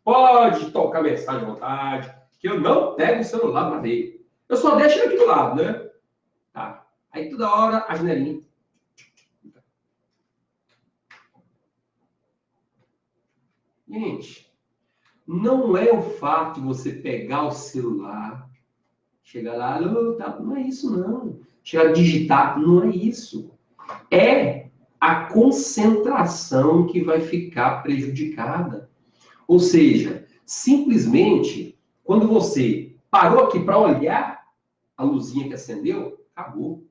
Pode tocar mensagem à vontade, que eu não pego o celular para ver. Eu só deixo ele aqui do lado, né? Tá. Aí toda hora a janelinha. Gente, não é o fato de você pegar o celular, chegar lá, não é isso não. Chegar a digitar, não é isso. É a concentração que vai ficar prejudicada. Ou seja, simplesmente, quando você parou aqui para olhar a luzinha que acendeu, acabou.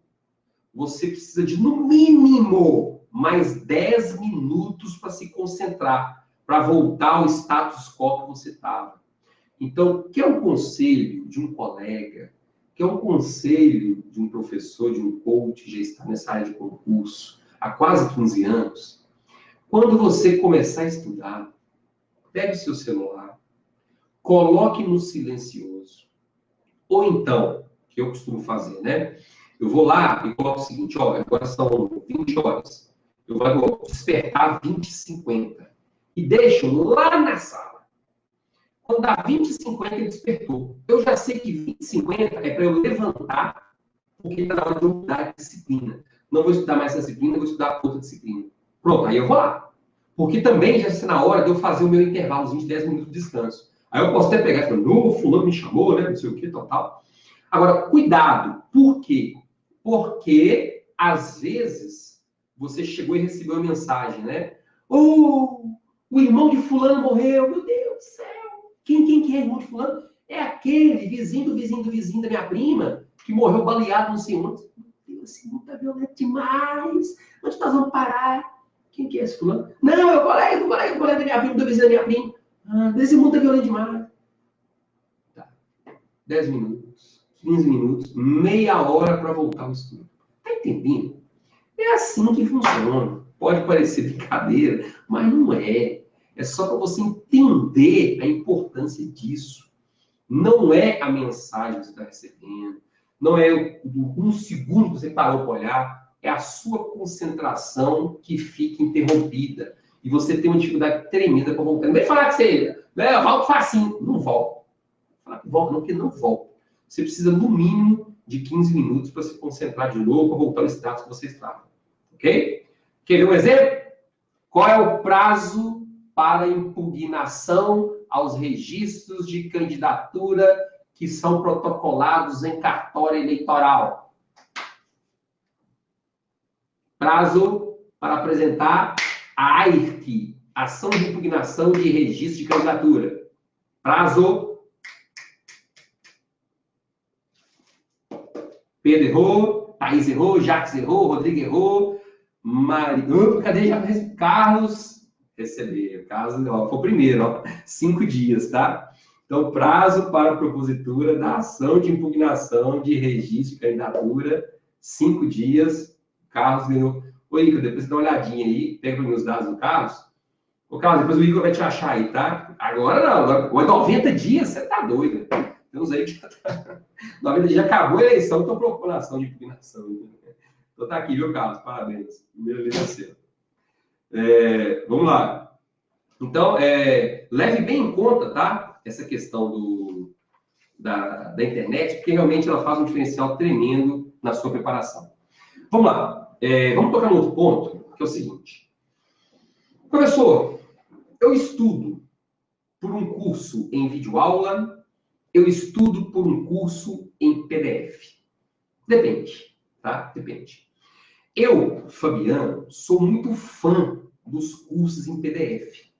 Você precisa de, no mínimo, mais 10 minutos para se concentrar, para voltar ao status quo que você estava. Então, quer um conselho de um colega, quer um conselho de um professor, de um coach, que já está nessa área de concurso há quase 15 anos, quando você começar a estudar, pegue o seu celular, coloque no silencioso. Ou então, que eu costumo fazer, né? Eu vou lá e coloco o seguinte, ó, agora são 20 horas. Eu vou despertar 20h50. E deixo lá na sala. Quando dá 20h50, ele despertou. Eu já sei que 20h50 é para eu levantar, porque está na hora de eu mudar a disciplina. Não vou estudar mais essa disciplina, vou estudar outra disciplina. Pronto, aí eu vou lá. Porque também já está na hora de eu fazer o meu intervalozinho de 10 minutos de descanso. Aí eu posso até pegar e falar, não, fulano me chamou, né? Não sei o que, tal. Agora, cuidado. Por quê? Porque, às vezes, você chegou e recebeu a mensagem, né? O irmão de fulano morreu. Meu Deus do céu. Quem é irmão de fulano? É aquele vizinho da minha prima que morreu baleado não sei onde. Meu Deus, esse mundo tá violento demais. Onde nós vamos parar? Quem que é esse fulano? Não, eu colega da minha prima, do vizinho da minha prima. Ah, esse mundo tá violento demais. Tá. 10 minutos, 15 minutos, meia hora para voltar ao estudo. Tá entendendo? É assim que funciona. Pode parecer brincadeira, mas não é. É só para você entender a importância disso. Não é a mensagem que você está recebendo, não é um segundo que você parou para olhar, é a sua concentração que fica interrompida. E você tem uma dificuldade tremenda para voltar. Não vem falar que você volta facinho. Não volta. Falar que volta, não, porque não volta. Você precisa, no mínimo, de 15 minutos para se concentrar de novo, para voltar ao status que você estava. Ok? Quer ver um exemplo? Qual é o prazo para impugnação aos registros de candidatura que são protocolados em cartório eleitoral? Prazo para apresentar a AIRC, Ação de Impugnação de Registro de Candidatura. Prazo. Pedro errou, Thaís errou, Jacques errou, Rodrigo errou, cadê Carlos? Recebeu. Carlos foi o primeiro, ó, 5 dias, tá? Então, prazo para a propositura da ação de impugnação de registro de candidatura, 5 dias. Carlos ganhou. Ô, Igor, depois você dá uma olhadinha aí, pega para mim os dados do Carlos. Ô, Carlos, depois o Igor vai te achar aí, tá? Agora não, agora 90 dias, você tá doido. Tem uns aí que já tá... 90 dias já acabou a eleição, estão propondo ação de impugnação. Então tá aqui, viu, Carlos? Parabéns. Primeira vez você. Vamos lá. Então, leve bem em conta, tá? Essa questão da internet, porque realmente ela faz um diferencial tremendo na sua preparação. Vamos lá. Vamos tocar num outro ponto, que é o seguinte. Professor, eu estudo por um curso em videoaula, eu estudo por um curso em PDF. Depende, tá? Depende. Eu, Fabiano, sou muito fã dos cursos em PDF.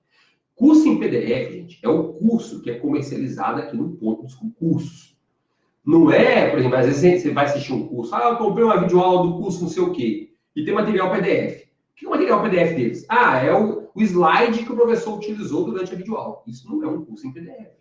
Curso em PDF, gente, é o curso que é comercializado aqui no ponto dos concursos. Não é, por exemplo, às vezes você vai assistir um curso, eu comprei uma videoaula do curso não sei o quê, e tem material PDF. O que é o material PDF deles? É o slide que o professor utilizou durante a videoaula. Isso não é um curso em PDF.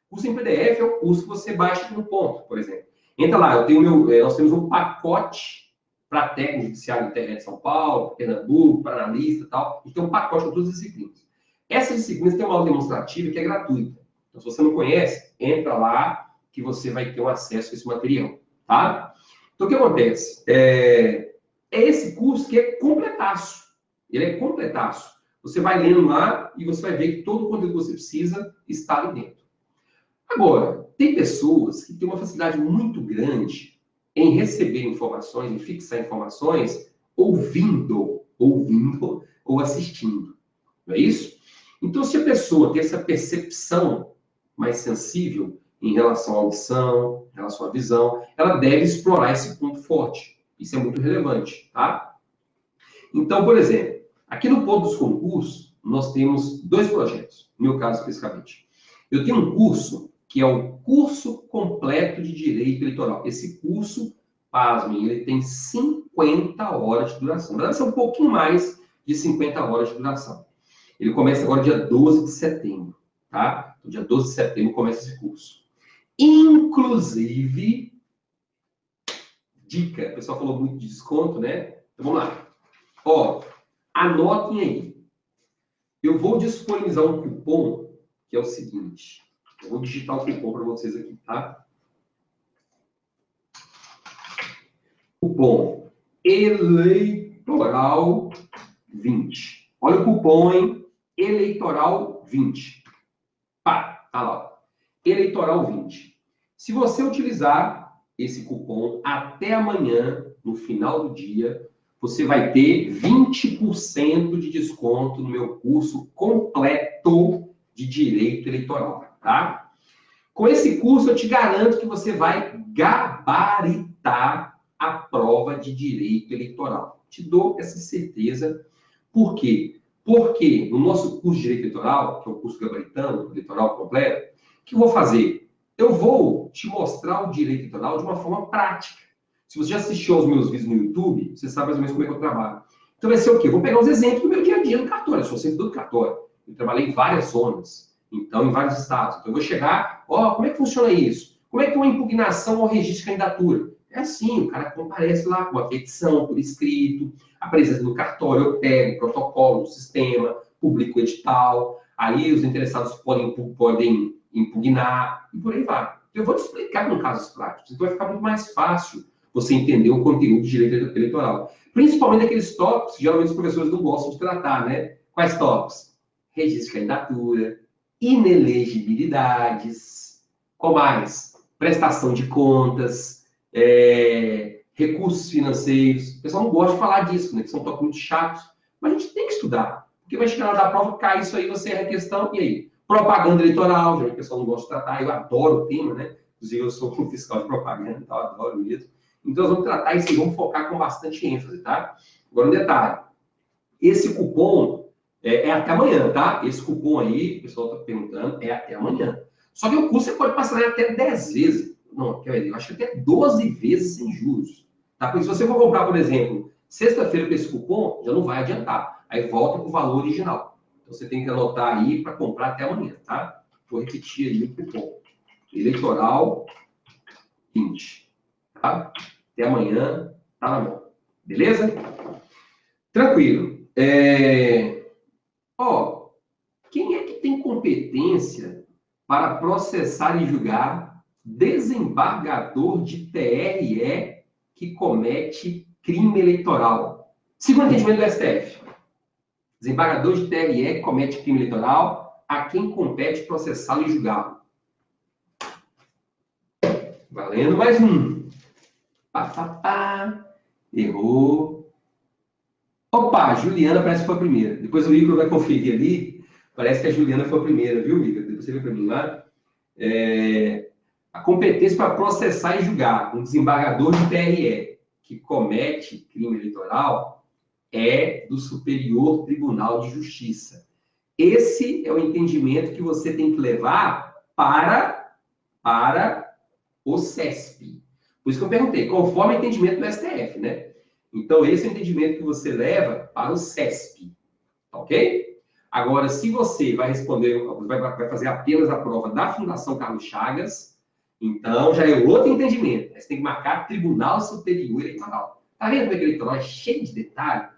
Curso em PDF é o curso que você baixa aqui no ponto, por exemplo. Entra lá, nós temos um pacote para técnico judiciário de São Paulo, Pernambuco, para analista e tal. A gente tem um pacote com todas as disciplinas. Essas disciplinas têm uma aula demonstrativa que é gratuita. Então, se você não conhece, entra lá que você vai ter um acesso a esse material, tá? Então, o que acontece? É esse curso que é completaço. Ele é completaço. Você vai lendo lá e você vai ver que todo o conteúdo que você precisa está ali dentro. Agora, tem pessoas que têm uma facilidade muito grande em receber informações, em fixar informações, ouvindo ou assistindo. Não é isso? Então, se a pessoa tem essa percepção mais sensível em relação à audição, em relação à visão, ela deve explorar esse ponto forte. Isso é muito relevante, tá? Então, por exemplo, aqui no ponto dos concursos, nós temos 2 projetos, no meu caso especificamente. Eu tenho um curso que é o curso completo de Direito Eleitoral. Esse curso, pasmem, ele tem 50 horas de duração. Deve ser um pouquinho mais de 50 horas de duração. Ele começa agora dia 12 de setembro, tá? Então, dia 12 de setembro começa esse curso. Inclusive, dica, o pessoal falou muito de desconto, né? Então, vamos lá. Anotem aí. Eu vou disponibilizar um cupom que é o seguinte. Eu vou digitar o cupom para vocês aqui, tá? Cupom Eleitoral 20. Olha o cupom, hein? Eleitoral 20. Tá lá. Eleitoral 20. Se você utilizar esse cupom até amanhã, no final do dia, você vai ter 20% de desconto no meu curso completo de Direito Eleitoral, tá? Com esse curso, eu te garanto que você vai gabaritar a prova de Direito Eleitoral. Te dou essa certeza. Por quê? Porque no nosso curso de Direito Eleitoral, que é o curso gabaritano, eleitoral completo, o que eu vou fazer? Eu vou te mostrar o direito eleitoral de uma forma prática. Se você já assistiu aos meus vídeos no YouTube, você sabe mais ou menos como é que eu trabalho. Então vai ser o quê? Eu vou pegar os exemplos do meu dia a dia no cartório. Eu sou servidor do cartório. Eu trabalhei em várias zonas, então em vários estados. Então eu vou chegar, como é que funciona isso? Como é que é uma impugnação ao registro de candidatura? É assim, o cara comparece lá com a petição por escrito, apresenta no cartório, eu pego o protocolo do sistema, publico o edital, aí os interessados podem impugnar e por aí vai. Eu vou te explicar com casos práticos, então vai ficar muito mais fácil você entender o conteúdo de direito eleitoral. Principalmente aqueles tópicos que geralmente os professores não gostam de tratar, né? Quais tópicos? Registro de candidatura, inelegibilidades, qual mais? Prestação de contas, recursos financeiros. O pessoal não gosta de falar disso, né? Que são tópicos muito chatos. Mas a gente tem que estudar. Porque vai chegar na hora da prova, cai isso aí, você erra a questão, e aí? Propaganda eleitoral, já o pessoal não gosta de tratar. Eu adoro o tema, né? Inclusive, eu sou um fiscal de propaganda, então eu adoro mesmo. Então, nós vamos tratar isso e vamos focar com bastante ênfase, tá? Agora, um detalhe. Esse cupom é até amanhã, tá? Esse cupom aí, o pessoal está perguntando, é até amanhã. Só que o curso você pode passar até 10 vezes. Não, quer ver? Eu acho que até 12 vezes sem juros. Tá? Porque se você for comprar, por exemplo, sexta-feira com esse cupom, já não vai adiantar. Aí volta para o valor original. Então, você tem que anotar aí para comprar até amanhã, tá? Vou repetir aí o cupom. Eleitoral 20. Tá? Até amanhã, tá na mão. Beleza? Tranquilo. Quem é que tem competência para processar e julgar desembargador de TRE que comete crime eleitoral? Segundo entendimento do STF. Desembargador de TRE que comete crime eleitoral, a quem compete processá-lo e julgá-lo. Valendo mais um. Errou. Opa, a Juliana parece que foi a primeira. Depois o Igor vai conferir ali. Parece que a Juliana foi a primeira, viu, Igor? Depois você vê para mim lá. A competência para processar e julgar um desembargador de TRE que comete crime eleitoral é do Superior Tribunal de Justiça. Esse é o entendimento que você tem que levar para o CESP. Por isso que eu perguntei, conforme o entendimento do STF, né? Então, esse é o entendimento que você leva para o CESP. Ok? Agora, se você vai responder, vai fazer apenas a prova da Fundação Carlos Chagas, então já é outro entendimento. Você tem que marcar Tribunal Superior Eleitoral. Tá vendo como é que eleitoral é cheio de detalhe?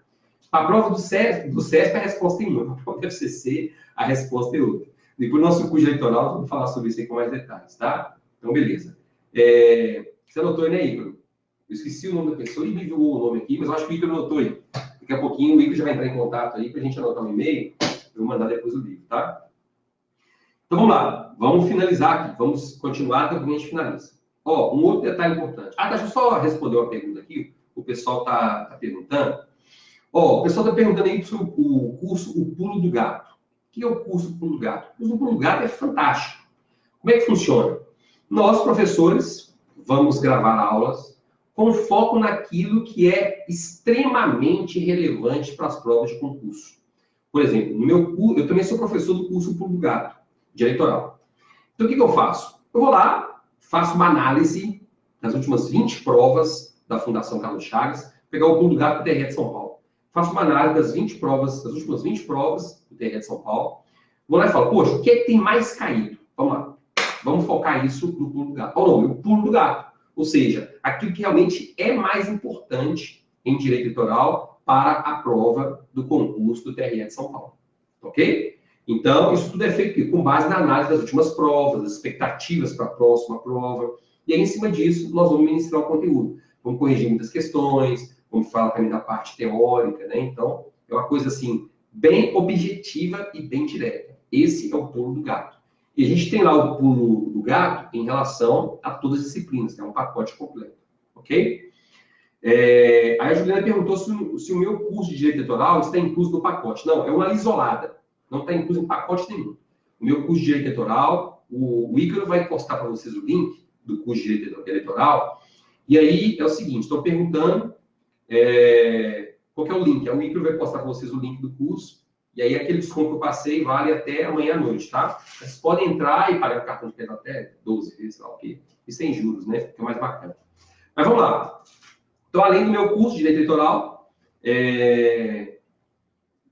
A prova do CESP a resposta é uma. A prova do FCC, a resposta é outra. Depois do nosso curso eleitoral, vamos falar sobre isso aí com mais detalhes, tá? Então, beleza. Você anotou aí, né, Igor? Eu esqueci o nome da pessoa e me viu o nome aqui, mas eu acho que o Igor anotou aí. Daqui a pouquinho o Igor já vai entrar em contato aí para a gente anotar um e-mail. Eu vou mandar depois o livro, tá? Então vamos lá. Vamos finalizar aqui. Vamos continuar até que a gente finaliza. Um outro detalhe importante. Deixa eu só responder uma pergunta aqui. O pessoal tá perguntando. O pessoal está perguntando aí sobre o curso O Pulo do Gato. O que é o curso Pulo do Gato? O curso do Pulo do Gato é fantástico. Como é que funciona? Nós, professores, vamos gravar aulas com foco naquilo que é extremamente relevante para as provas de concurso. Por exemplo, no meu curso, eu também sou professor do curso Pulo do Gato, de eleitoral. Então, o que eu faço? Eu vou lá, faço uma análise das últimas 20 provas da Fundação Carlos Chagas, pegar o Pulo do Gato do TRE de São Paulo. Faço uma análise das últimas 20 provas do TRE de São Paulo. Vou lá e falo, poxa, o que é que tem mais caído? Vamos lá. Vamos focar isso no Pulo do Gato. O Pulo do Gato. Ou seja, aquilo que realmente é mais importante em direito eleitoral para a prova do concurso do TRE de São Paulo. Ok? Então, isso tudo é feito com base na análise das últimas provas, das expectativas para a próxima prova. E aí, em cima disso, nós vamos ministrar o conteúdo. Vamos corrigir muitas questões, vamos falar também da parte teórica, né? Então, é uma coisa assim, bem objetiva e bem direta. Esse é o pulo do gato. E a gente tem lá o pulo do gato em relação a todas as disciplinas, é um pacote completo. Ok? Aí a Juliana perguntou se o meu curso de direito eleitoral está incluso no pacote. Não, é uma isolada. Não está incluso em pacote nenhum. O meu curso de direito eleitoral, o Ícaro vai postar para vocês o link do curso de direito eleitoral. E aí é o seguinte, estou perguntando qual que é o link. O Ícaro vai postar para vocês o link do curso. E aí aquele desconto que eu passei vale até amanhã à noite, tá? Vocês podem entrar e pagar o cartão de crédito até 12 vezes, sei lá o quê. E sem juros, né? Que é mais bacana. Mas vamos lá. Então, além do meu curso de Direito Eleitoral,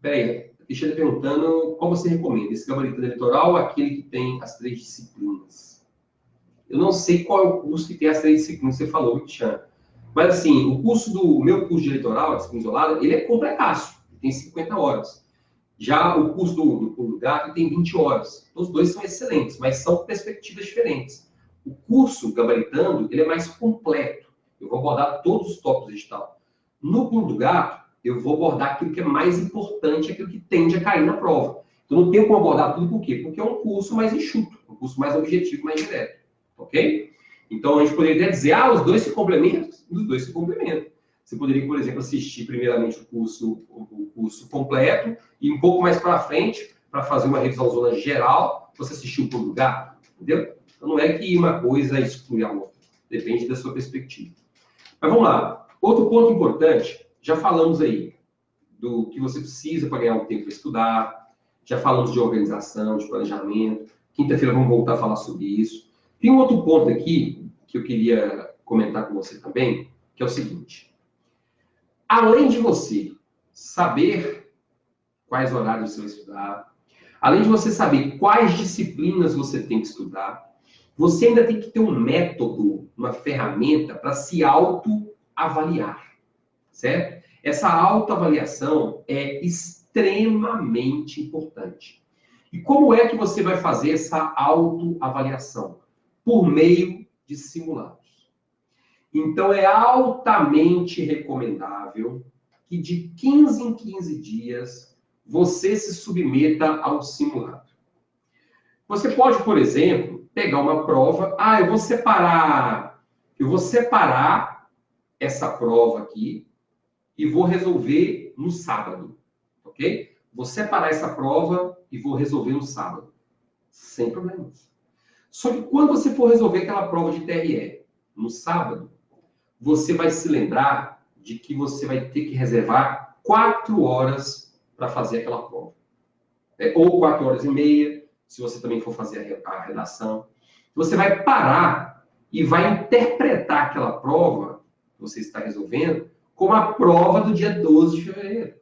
peraí, deixa eu perguntando qual você recomenda, esse gabarito eleitoral ou aquele que tem as 3 disciplinas? Eu não sei qual é o curso que tem as 3 disciplinas que você falou, Cristiano. Mas assim, o meu curso de eleitoral, a disciplina isolada, ele é completaço, tem 50 horas. Já o curso do Pulo do Gato tem 20 horas. Os dois são excelentes, mas são perspectivas diferentes. O curso Gabaritando, ele é mais completo. Eu vou abordar todos os tópicos digital. No Pulo do Gato, eu vou abordar aquilo que é mais importante, aquilo que tende a cair na prova. Então, não tenho como abordar tudo, por quê? Porque é um curso mais enxuto, um curso mais objetivo, mais direto. Ok? Então, a gente poderia até dizer, os dois se complementam? Os dois se complementam. Você poderia, por exemplo, assistir primeiramente o curso completo e um pouco mais para frente, para fazer uma revisão zona geral, você assistir o Pulo do Gato, entendeu? Então, não é que uma coisa exclui a outra. Depende da sua perspectiva. Mas vamos lá. Outro ponto importante, já falamos aí do que você precisa para ganhar um tempo para estudar, já falamos de organização, de planejamento. Quinta-feira vamos voltar a falar sobre isso. Tem um outro ponto aqui que eu queria comentar com você também, que é o seguinte. Além de você saber quais horários você vai estudar, além de você saber quais disciplinas você tem que estudar, você ainda tem que ter um método, uma ferramenta para se autoavaliar, certo? Essa autoavaliação é extremamente importante. E como é que você vai fazer essa autoavaliação? Por meio de simulados. Então, é altamente recomendável que de 15 em 15 dias você se submeta ao simulado. Você pode, por exemplo, pegar uma prova. Eu vou separar essa prova aqui e vou resolver no sábado, ok? Vou separar essa prova e vou resolver no sábado. Sem problemas. Só que quando você for resolver aquela prova de TRE no sábado, você vai se lembrar de que você vai ter que reservar 4 horas para fazer aquela prova. Ou 4 horas e meia, se você também for fazer a redação. Você vai parar e vai interpretar aquela prova que você está resolvendo como a prova do dia 12 de fevereiro.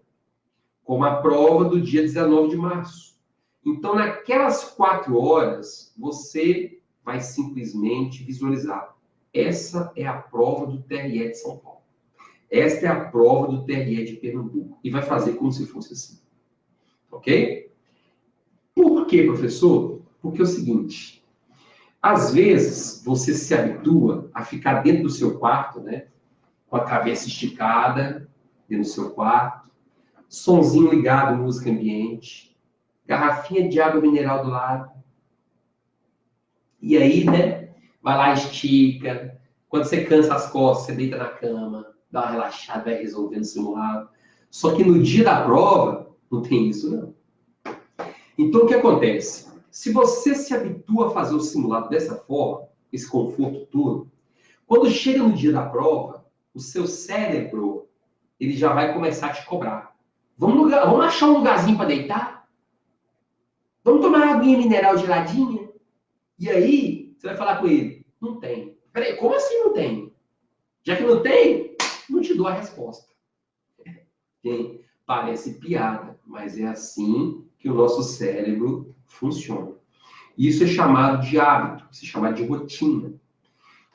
Como a prova do dia 19 de março. Então, naquelas 4 horas, você vai simplesmente visualizar. Essa é a prova do TRE de São Paulo. Esta é a prova do TRE de Pernambuco. E vai fazer como se fosse assim. Ok? Por quê, professor? Porque é o seguinte. Às vezes, você se habitua a ficar dentro do seu quarto, né? Com a cabeça esticada, dentro do seu quarto. Sonzinho ligado, música ambiente. Garrafinha de água mineral do lado. E aí, né? Vai lá, estica. Quando você cansa as costas, você deita na cama, dá uma relaxada, vai resolvendo o simulado. Só que no dia da prova, não tem isso, não. Então, o que acontece? Se você se habitua a fazer o simulado dessa forma, esse conforto todo, quando chega no dia da prova, o seu cérebro, ele já vai começar a te cobrar. Vamos achar um lugarzinho para deitar? Vamos tomar uma aguinha mineral geladinha? E aí, você vai falar com ele, não tem. Peraí, como assim não tem? Já que não tem, não te dou a resposta. Parece piada, mas é assim que o nosso cérebro funciona. Isso é chamado de hábito, isso é chamado de rotina.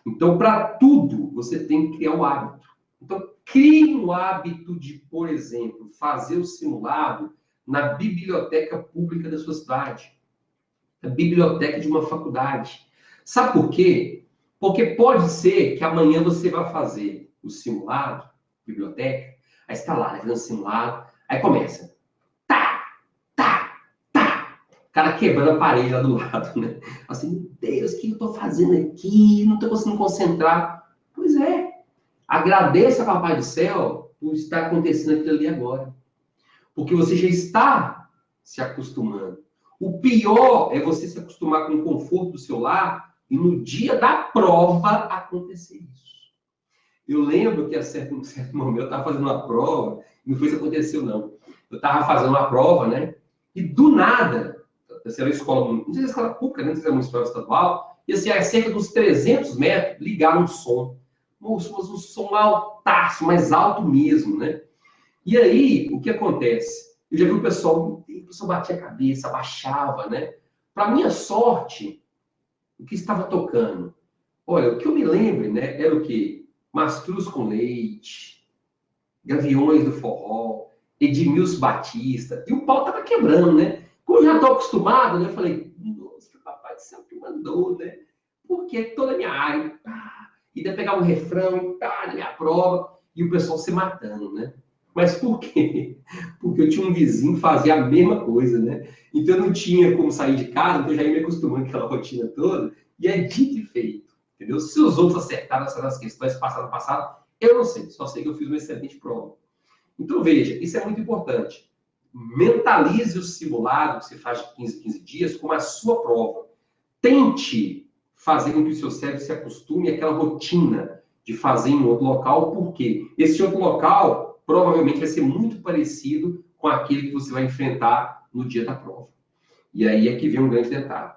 Então, para tudo, você tem que criar um hábito. Então, crie um hábito de, por exemplo, fazer o simulado na biblioteca pública da sua cidade. Na biblioteca de uma faculdade. Sabe por quê? Porque pode ser que amanhã você vá fazer o simulado, biblioteca, aí está lá, fazendo o simulado, aí começa. O cara quebrando a parede lá do lado, né? Assim, meu Deus, o que eu estou fazendo aqui? Não estou conseguindo concentrar. Pois é. Agradeça, Papai do Céu, por estar acontecendo aquilo ali agora. Porque você já está se acostumando. O pior é você se acostumar com o conforto do seu lar e no dia da prova acontecer isso. Eu lembro que a certo momento eu estava fazendo uma prova, não foi isso que aconteceu, não. Eu estava fazendo uma prova, né? E do nada, essa era uma escola, não sei se era escola pública, né? Não sei se era uma escola estadual, e assim, a cerca dos 300 metros, ligaram um som. Moço, mas um som altaço, mais alto mesmo, né? E aí, o que acontece? Eu já vi o pessoal batia a cabeça, abaixava, né? Para minha sorte, o que estava tocando? Olha, o que eu me lembro, né, era o quê? Mastruz com Leite, Gaviões do Forró, Edmilson Batista, e o pau tava quebrando, né? Como eu já estou acostumado, né, eu falei, nossa, o papai do céu que mandou, né? Porque é toda a minha área, pá, e daí pegar um refrão, pá, na minha prova, e o pessoal se matando, né? Mas por quê? Porque eu tinha um vizinho que fazia a mesma coisa, né? Então eu não tinha como sair de casa, então eu já ia me acostumando com aquela rotina toda, e é dito e feito, entendeu? Se os outros acertaram essas questões passado, eu não sei, só sei que eu fiz uma excelente prova. Então veja, isso é muito importante. Mentalize o simulado que você faz de 15 em 15 dias como a sua prova. Tente fazer com que o seu cérebro se acostume àquela rotina de fazer em um outro local, porque esse outro local provavelmente vai ser muito parecido com aquele que você vai enfrentar no dia da prova. E aí é que vem um grande detalhe.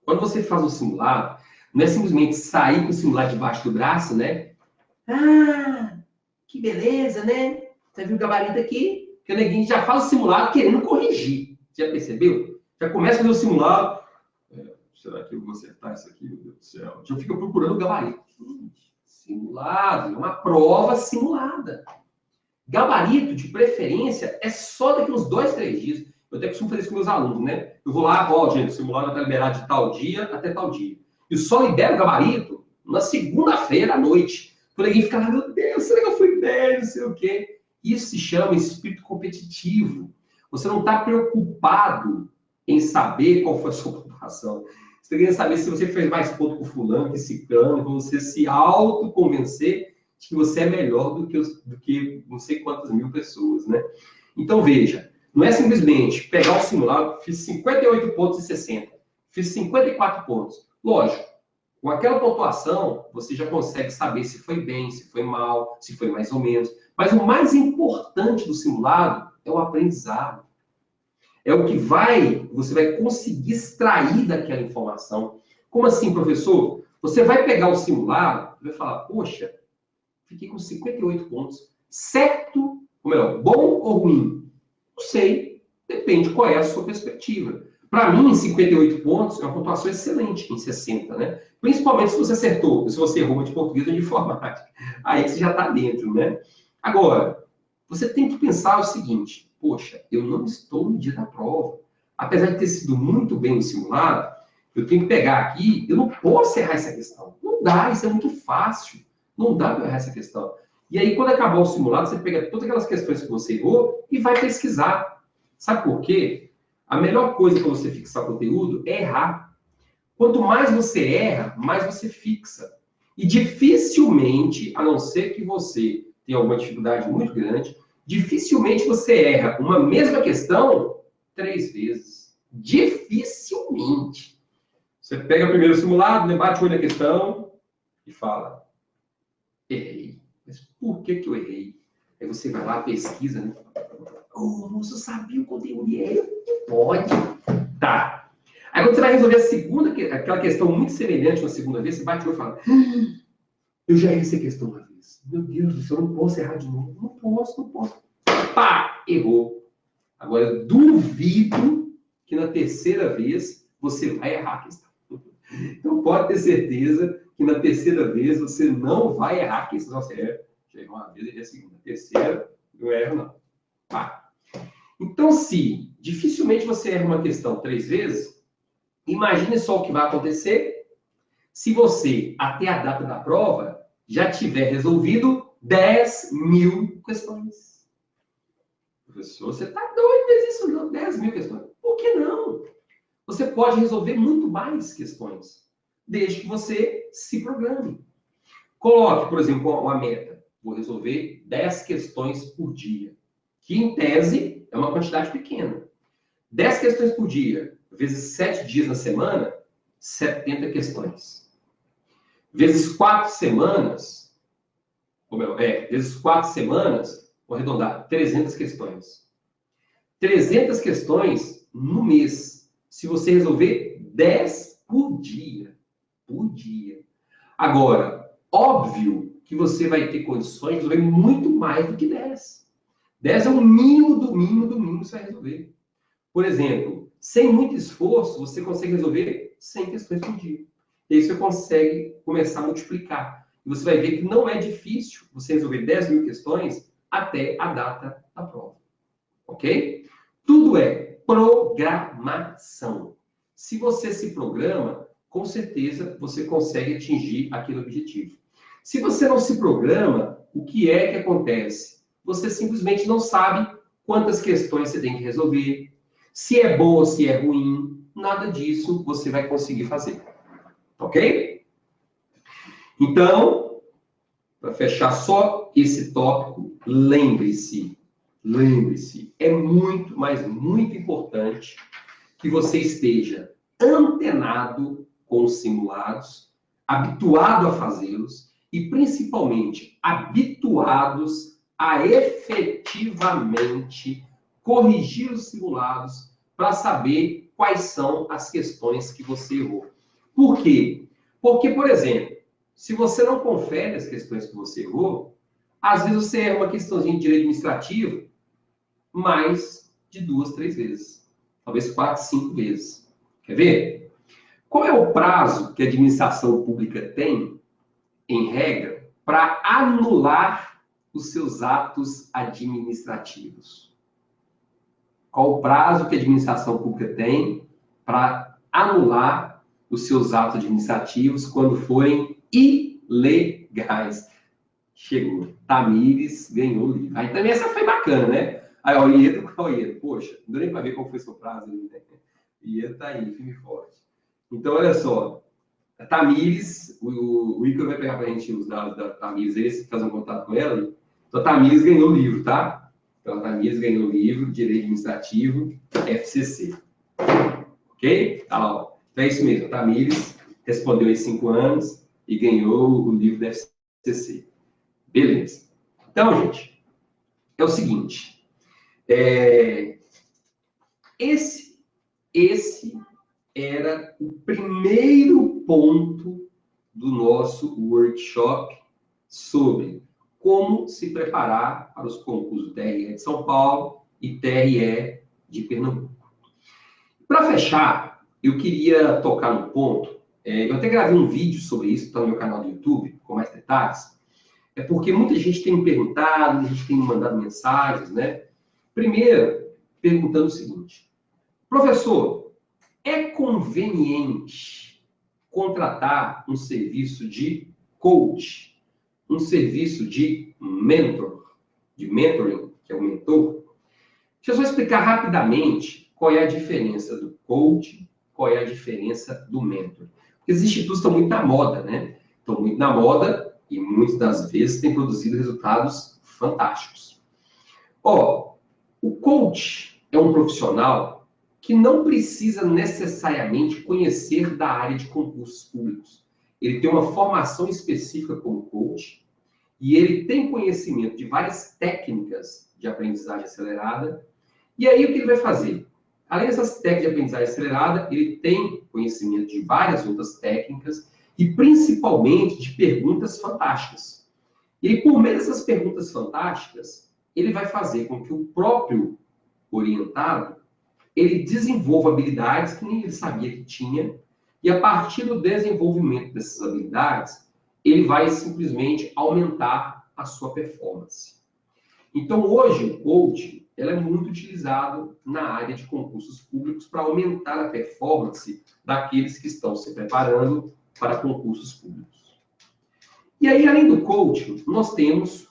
Quando você faz o simulado, não é simplesmente sair com o simulado debaixo do braço, né? Ah, que beleza, né? Você viu o gabarito aqui? Que o neguinho já faz o simulado querendo corrigir. Já percebeu? Já começa a fazer o simulado. Será que eu vou acertar isso aqui? Meu Deus do céu. Já fica procurando o gabarito. Simulado, é uma prova simulada. Gabarito, de preferência, é só daqui uns 2, 3 dias. Eu até costumo fazer isso com meus alunos, né? Eu vou lá, ó, gente, o simulado está liberado de tal dia até tal dia. E só libero o gabarito na segunda-feira à noite. Quando alguém fica lá, meu Deus, será que eu fui bem, não sei o quê. Isso se chama espírito competitivo. Você não está preocupado em saber qual foi a sua pontuação. Você está querendo saber se você fez mais ponto com fulano, que ciclano, para você se autoconvencer de que você é melhor do que não sei quantas mil pessoas, né? Então, veja, não é simplesmente pegar o simulado, fiz 58 pontos e 60, fiz 54 pontos. Lógico, com aquela pontuação, você já consegue saber se foi bem, se foi mal, se foi mais ou menos. Mas o mais importante do simulado é o aprendizado. É o que você vai conseguir extrair daquela informação. Como assim, professor? Você vai pegar o simulado e vai falar, poxa, fiquei com 58 pontos. Certo, ou melhor, bom ou ruim? Não sei. Depende qual é a sua perspectiva. Para mim, 58 pontos é uma pontuação excelente em 60, né? Principalmente se você acertou, se você errou de português ou de informática. Aí você já está dentro, né? Agora, você tem que pensar o seguinte, poxa, eu não estou no dia da prova. Apesar de ter sido muito bem no simulado, eu tenho que pegar aqui, eu não posso errar essa questão. Não dá, isso é muito fácil. Não dá para errar essa questão. E aí, quando acabar o simulado, você pega todas aquelas questões que você errou e vai pesquisar. Sabe por quê? A melhor coisa para você fixar conteúdo é errar. Quanto mais você erra, mais você fixa. E dificilmente, a não ser que você tenha alguma dificuldade muito grande, dificilmente você erra uma mesma questão 3 vezes. Dificilmente. Você pega o primeiro simulado, né, bate o olho na questão e fala, errei. Mas por que eu errei? Aí você vai lá, pesquisa, né? Oh, moço, eu sabia o conteúdo e errei. Pode. Tá. Aí quando você vai resolver a segunda, aquela questão muito semelhante na segunda vez, você bate o olho e fala, eu já errei essa questão uma vez. Meu Deus do céu, eu não posso errar de novo. Não posso. Pá, errou. Agora, eu duvido que na terceira vez você vai errar a questão. Então, pode ter certeza que na terceira vez você não vai errar a questão. Você erra. Já errou uma vez, errei a segunda. A terceira, não erro, não. Pá. Então, se dificilmente você erra uma questão 3 vezes, imagine só o que vai acontecer se você, até a data da prova, já tiver resolvido 10 mil questões. Professor, você está doido, mas isso não, 10 mil questões. Por que não? Você pode resolver muito mais questões, desde que você se programe. Coloque, por exemplo, uma meta. Vou resolver 10 questões por dia, que em tese é uma quantidade pequena. 10 questões por dia, vezes 7 dias na semana, 70 questões. Vezes 4 semanas, vezes 4 semanas, vou arredondar, 300 questões. 300 questões no mês, se você resolver 10 por dia. Por dia. Agora, óbvio que você vai ter condições de resolver muito mais do que 10. 10 é o mínimo do mínimo do mínimo que você vai resolver. Por exemplo, sem muito esforço, você consegue resolver 100 questões por dia. E aí você consegue começar a multiplicar. E você vai ver que não é difícil você resolver 10 mil questões até a data da prova. Ok? Tudo é programação. Se você se programa, com certeza você consegue atingir aquele objetivo. Se você não se programa, o que é que acontece? Você simplesmente não sabe quantas questões você tem que resolver, se é bom ou se é ruim, nada disso você vai conseguir fazer. Ok? Então, para fechar só esse tópico, lembre-se, é muito, mas muito importante que você esteja antenado com os simulados, habituado a fazê-los e, principalmente, habituados a efetivamente corrigir os simulados para saber quais são as questões que você errou. Por quê? Porque, por exemplo, se você não confere as questões que você errou, às vezes você erra uma questãozinha de direito administrativo mais de 2, 3 vezes. Talvez 4, 5 vezes. Quer ver? Qual é o prazo que a administração pública tem, em regra, para anular os seus atos administrativos? Qual o prazo que a administração pública tem para anular os seus atos administrativos quando forem ilegais? Chegou. Tamires ganhou o livro. Aí também essa foi bacana, né? Aí, ó, o Iedo, poxa, não deu nem para ver qual foi o seu prazo. Né? Iedo tá aí, firme e forte. Então, olha só. A Tamires, o Icaro vai pegar para a gente os dados da Tamires, esse, fazer um contato com ela. Então, a Tamires ganhou o livro, tá? Então, a Tamires ganhou o livro, Direito Administrativo, FCC. Ok? Tá lá, ó. Então, é isso mesmo. A Tamires respondeu em 5 anos e ganhou o livro da FCC. Beleza. Então, gente, é o seguinte. Esse era o primeiro ponto do nosso workshop sobre como se preparar para os concursos TRE de São Paulo e TRE de Pernambuco. Para fechar, eu queria tocar no ponto. Eu até gravei um vídeo sobre isso, está no meu canal do YouTube, com mais detalhes. É porque muita gente tem me perguntado, muita gente tem me mandado mensagens, né? Primeiro, perguntando o seguinte: professor, é conveniente contratar um serviço de coach, um serviço de mentor, de mentoring, que é o mentor? Deixa eu só explicar rapidamente qual é a diferença do coach, qual é a diferença do mentor. Porque os institutos estão muito na moda, né? Estão muito na moda e muitas das vezes têm produzido resultados fantásticos. Ó, o coach é um profissional que não precisa necessariamente conhecer da área de concursos públicos. Ele tem uma formação específica como coach e ele tem conhecimento de várias técnicas de aprendizagem acelerada. E aí, o que ele vai fazer? Além dessas técnicas de aprendizagem acelerada, ele tem conhecimento de várias outras técnicas e, principalmente, de perguntas fantásticas. E aí, por meio dessas perguntas fantásticas, ele vai fazer com que o próprio orientado ele desenvolva habilidades que nem ele sabia que tinha, e a partir do desenvolvimento dessas habilidades, ele vai simplesmente aumentar a sua performance. Então, hoje, o coach ela é muito utilizado na área de concursos públicos para aumentar a performance daqueles que estão se preparando para concursos públicos. E aí, além do coaching, nós temos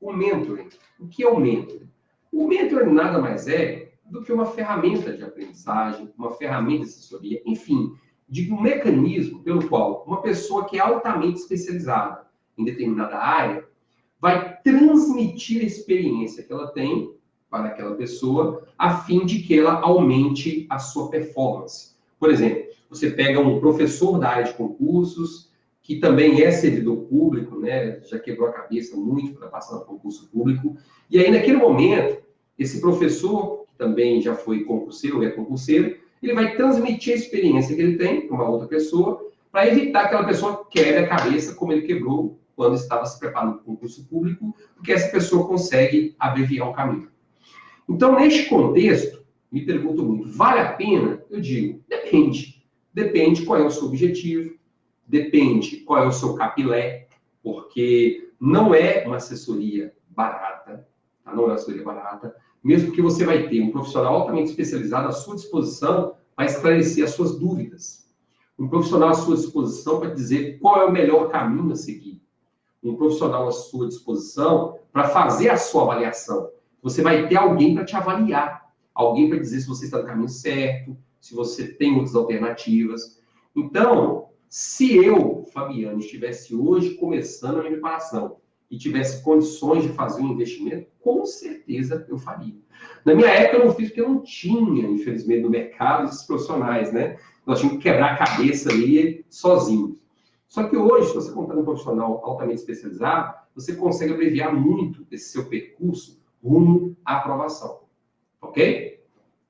o mentoring. O que é o mentoring? O mentoring nada mais é do que uma ferramenta de aprendizagem, uma ferramenta de assessoria, enfim, de um mecanismo pelo qual uma pessoa que é altamente especializada em determinada área vai transmitir a experiência que ela tem para aquela pessoa, a fim de que ela aumente a sua performance. Por exemplo, você pega um professor da área de concursos, que também é servidor público, né? Já quebrou a cabeça muito para passar no concurso público, e aí naquele momento, esse professor que também já foi concurseiro ou é concurseiro, ele vai transmitir a experiência que ele tem para uma outra pessoa, para evitar que aquela pessoa quebre a cabeça como ele quebrou quando estava se preparando para o concurso público, porque essa pessoa consegue abreviar o caminho. Então, neste contexto, me pergunto muito, vale a pena? Eu digo, depende. Depende qual é o seu objetivo, depende qual é o seu capilé, porque não é uma assessoria barata, tá? Não é uma assessoria barata, mesmo que você vai ter um profissional altamente especializado à sua disposição para esclarecer as suas dúvidas. Um profissional à sua disposição para dizer qual é o melhor caminho a seguir. Um profissional à sua disposição para fazer a sua avaliação. Você vai ter alguém para te avaliar, alguém para dizer se você está no caminho certo, se você tem outras alternativas. Então, se eu, Fabiano, estivesse hoje começando a minha preparação e tivesse condições de fazer um investimento, com certeza eu faria. Na minha época eu não fiz porque eu não tinha, infelizmente, no mercado esses profissionais, né? Nós tínhamos que quebrar a cabeça ali sozinhos. Só que hoje, se você contar um profissional altamente especializado, você consegue abreviar muito esse seu percurso rumo à aprovação. Ok?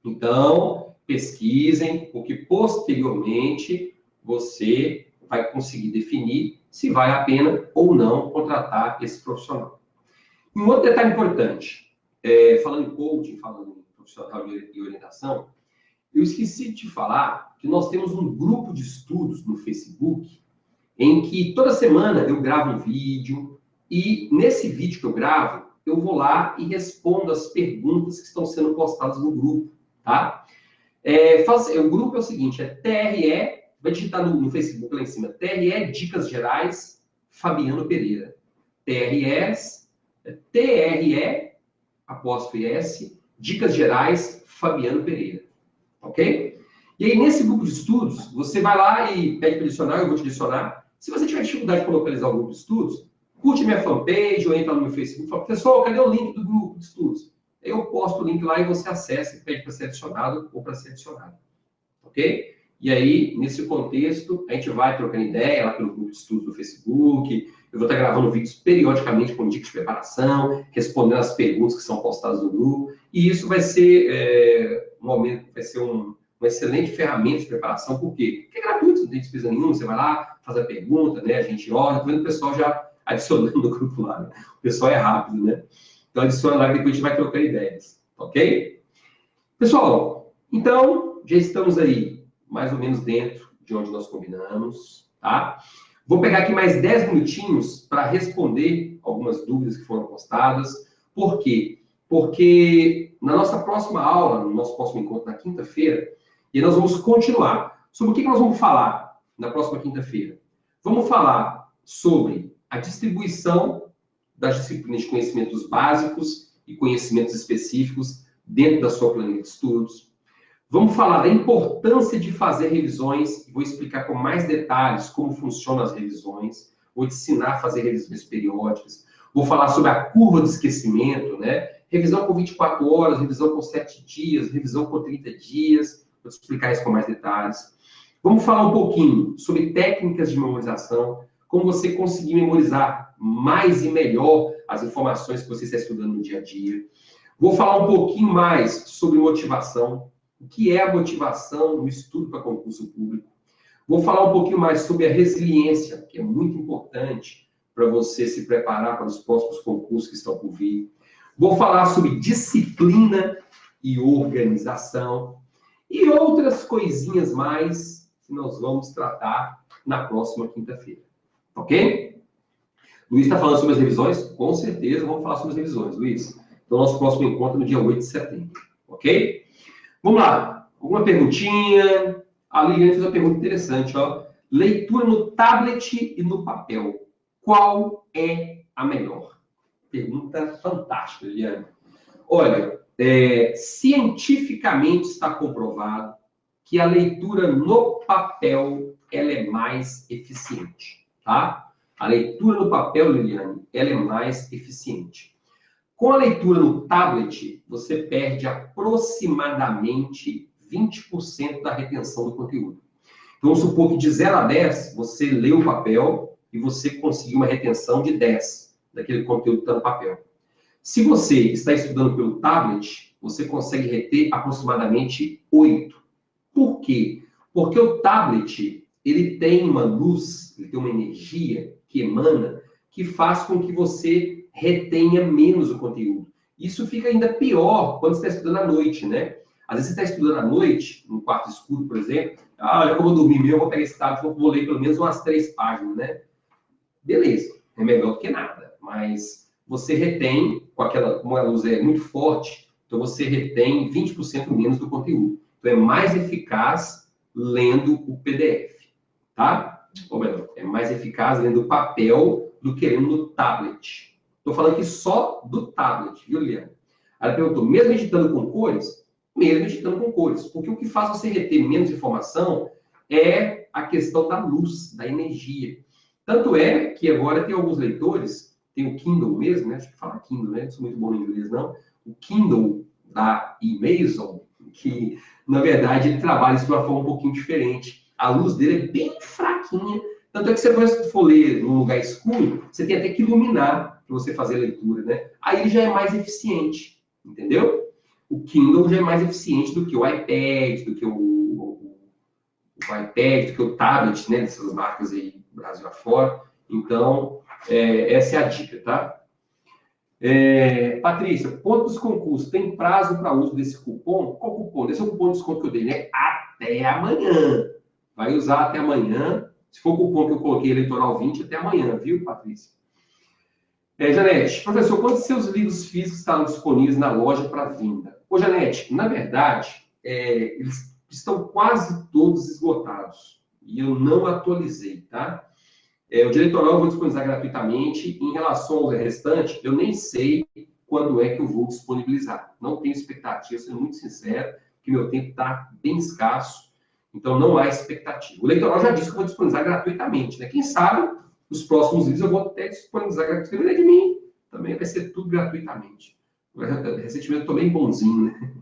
Então, pesquisem, porque posteriormente você vai conseguir definir se vale a pena ou não contratar esse profissional. E um outro detalhe importante, falando em coaching, falando em profissional e orientação, eu esqueci de te falar que nós temos um grupo de estudos no Facebook em que toda semana eu gravo um vídeo e nesse vídeo que eu gravo, eu vou lá e respondo as perguntas que estão sendo postadas no grupo, tá? O grupo é o seguinte, TRE, vai digitar no Facebook lá em cima, TRE Dicas Gerais, Fabiano Pereira. TRE, apóstrofe S, Dicas Gerais, Fabiano Pereira. Ok? E aí, nesse grupo de estudos, você vai lá e pede para adicionar, eu vou te adicionar. Se você tiver dificuldade para localizar o grupo de estudos, curte minha fanpage ou entra no meu Facebook e fala, pessoal, cadê o link do grupo de estudos? Aí eu posto o link lá e você acessa e pede para ser adicionado ou para ser adicionado. Ok? E aí, nesse contexto, a gente vai trocando ideia lá pelo grupo de estudos do Facebook. Eu vou estar gravando vídeos periodicamente com dicas de preparação, respondendo as perguntas que são postadas no grupo. E isso vai ser uma excelente ferramenta de preparação. Por quê? Porque é gratuito, não tem despesa nenhuma. Você vai lá, faz a pergunta, né? A gente olha, tô vendo o pessoal já adicionando no grupo lá. Né? O pessoal é rápido, né? Então, adiciona lá e depois a gente vai trocando ideias. Ok? Pessoal, então, já estamos aí mais ou menos dentro de onde nós combinamos, tá? Vou pegar aqui mais 10 minutinhos para responder algumas dúvidas que foram postadas. Por quê? Porque na nossa próxima aula, no nosso próximo encontro na quinta-feira, e nós vamos continuar. Sobre o que nós vamos falar na próxima quinta-feira? Vamos falar sobre a distribuição das disciplinas de conhecimentos básicos e conhecimentos específicos dentro da sua planilha de estudos. Vamos falar da importância de fazer revisões. Vou explicar com mais detalhes como funcionam as revisões. Vou te ensinar a fazer revisões periódicas. Vou falar sobre a curva de esquecimento, né? Revisão com 24 horas, revisão com 7 dias, revisão com 30 dias. Vou te explicar isso com mais detalhes. Vamos falar um pouquinho sobre técnicas de memorização, como você conseguir memorizar mais e melhor as informações que você está estudando no dia a dia. Vou falar um pouquinho mais sobre motivação. O que é a motivação no estudo para concurso público? Vou falar um pouquinho mais sobre a resiliência, que é muito importante para você se preparar para os próximos concursos que estão por vir. Vou falar sobre disciplina e organização e outras coisinhas mais que nós vamos tratar na próxima quinta-feira. Ok? Luiz está falando sobre as revisões? Com certeza vamos falar sobre as revisões, Luiz. Então, nosso próximo encontro é no dia 8 de setembro. Ok? Vamos lá. Alguma perguntinha? A Liliane fez uma pergunta interessante. Ó. Leitura no tablet e no papel. Qual é a melhor? Pergunta fantástica, Liliane. Olha, cientificamente está comprovado que a leitura no papel ela é mais eficiente. Tá? A leitura no papel, Liliane, ela é mais eficiente. Com a leitura no tablet, você perde aproximadamente 20% da retenção do conteúdo. Então, vamos supor que de 0 a 10, você lê o papel e você conseguiu uma retenção de 10 daquele conteúdo que está no papel. Se você está estudando pelo tablet, você consegue reter aproximadamente 8. Por quê? Porque o tablet, ele tem uma luz, ele tem uma energia que emana, que faz com que você retenha menos o conteúdo. Isso fica ainda pior quando você está estudando à noite, né? Às vezes você está estudando à noite, no quarto escuro, por exemplo, já que eu vou dormir mesmo, eu vou pegar esse tablet, vou ler pelo menos umas 3 páginas, né? Beleza, é melhor do que nada, mas você retém, como a luz é muito forte, então você retém 20% menos do conteúdo. Então é mais eficaz lendo o PDF, tá? Ou melhor, é mais eficaz lendo o papel do que lendo no tablet. Estou falando aqui só do tablet, viu, Liana? Ela perguntou, mesmo editando com cores? Mesmo editando com cores, porque o que faz você reter menos informação é a questão da luz, da energia. Tanto é que agora tem alguns leitores, tem o Kindle mesmo, né? Acho que fala Kindle, né? Não sou muito bom em inglês, não. O Kindle da Amazon, que, na verdade, ele trabalha isso de uma forma um pouquinho diferente. A luz dele é bem fraquinha. Tanto é que se você for ler num lugar escuro, você tem até que iluminar para você fazer a leitura, né? Aí ele já é mais eficiente, entendeu? O Kindle já é mais eficiente do que o iPad, do que o iPad, do que o tablet, né? Dessas marcas aí, Brasil afora. Então, essa é a dica, tá? Patrícia, ponto dos concursos, tem prazo para uso desse cupom? Qual cupom? Esse é o cupom de desconto que eu dei, né? Até amanhã. Vai usar até amanhã. Se for o cupom que eu coloquei, eleitoral 20, até amanhã, viu, Patrícia? Janete, professor, quantos seus livros físicos estão disponíveis na loja para venda? Ô, Janete, na verdade, eles estão quase todos esgotados. E eu não atualizei, tá? O de eleitoral eu vou disponibilizar gratuitamente. Em relação ao restante, eu nem sei quando é que eu vou disponibilizar. Não tenho expectativa, sendo muito sincero, que meu tempo está bem escasso. Então, não há expectativa. O eleitoral já disse que eu vou disponibilizar gratuitamente, né? Quem sabe, os próximos vídeos eu vou até disponibilizar gratuitamente. De mim, também vai ser tudo gratuitamente. Recentemente eu estou bem bonzinho, né?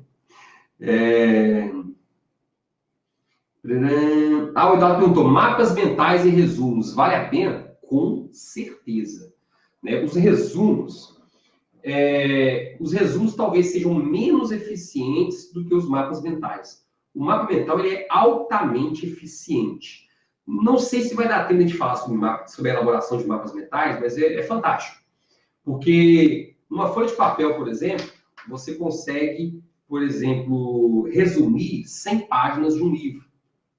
O Eduardo perguntou, mapas mentais e resumos, vale a pena? Com certeza. Né? Os resumos talvez sejam menos eficientes do que os mapas mentais. O mapa mental ele é altamente eficiente. Não sei se vai dar tempo de falar sobre a elaboração de mapas mentais, mas é fantástico. Porque numa folha de papel, por exemplo, você consegue, por exemplo, resumir 100 páginas de um livro.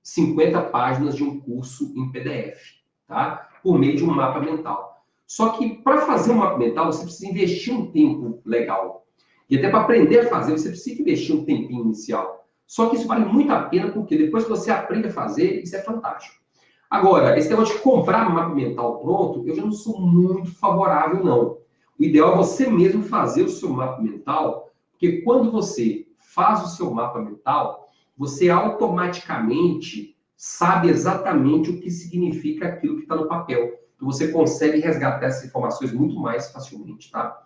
50 páginas de um curso em PDF, tá? Por meio de um mapa mental. Só que para fazer um mapa mental, você precisa investir um tempo legal. E até para aprender a fazer, você precisa investir um tempinho inicial. Só que isso vale muito a pena, porque depois que você aprende a fazer, isso é fantástico. Agora, esse negócio de comprar um mapa mental pronto, eu já não sou muito favorável, não. O ideal é você mesmo fazer o seu mapa mental, porque quando você faz o seu mapa mental, você automaticamente sabe exatamente o que significa aquilo que está no papel. Então, você consegue resgatar essas informações muito mais facilmente, tá?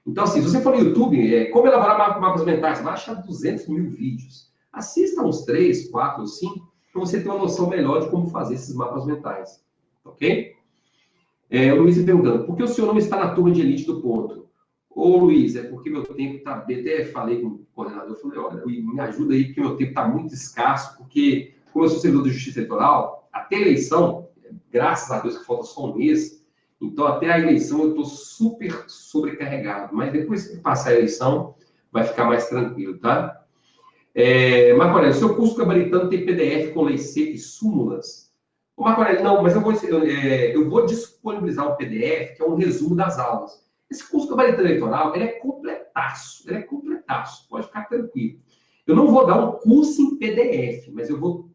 Então, assim, se você for no YouTube, como elaborar mapas mentais, vai achar 200 mil vídeos. Assista uns 3, 4 ou 5, para você ter uma noção melhor de como fazer esses mapas mentais. Ok? O Luiz perguntando, por que o senhor não está na turma de elite do ponto? Ô, Luiz, é porque meu tempo está... Até falei com o coordenador, falei, olha, me ajuda aí, porque meu tempo está muito escasso, porque, como eu sou servidor de justiça eleitoral, até a eleição, graças a Deus que falta só um mês, então até a eleição eu estou super sobrecarregado, mas depois que passar a eleição, vai ficar mais tranquilo, tá? Marco Aurélio, seu curso gabaritano tem PDF com lei seca e súmulas? Ô, Marco Aurélio, não, mas eu vou disponibilizar um PDF, que é um resumo das aulas. Esse curso gabaritano eleitoral, ele é completaço, pode ficar tranquilo. Eu não vou dar um curso em PDF, mas eu vou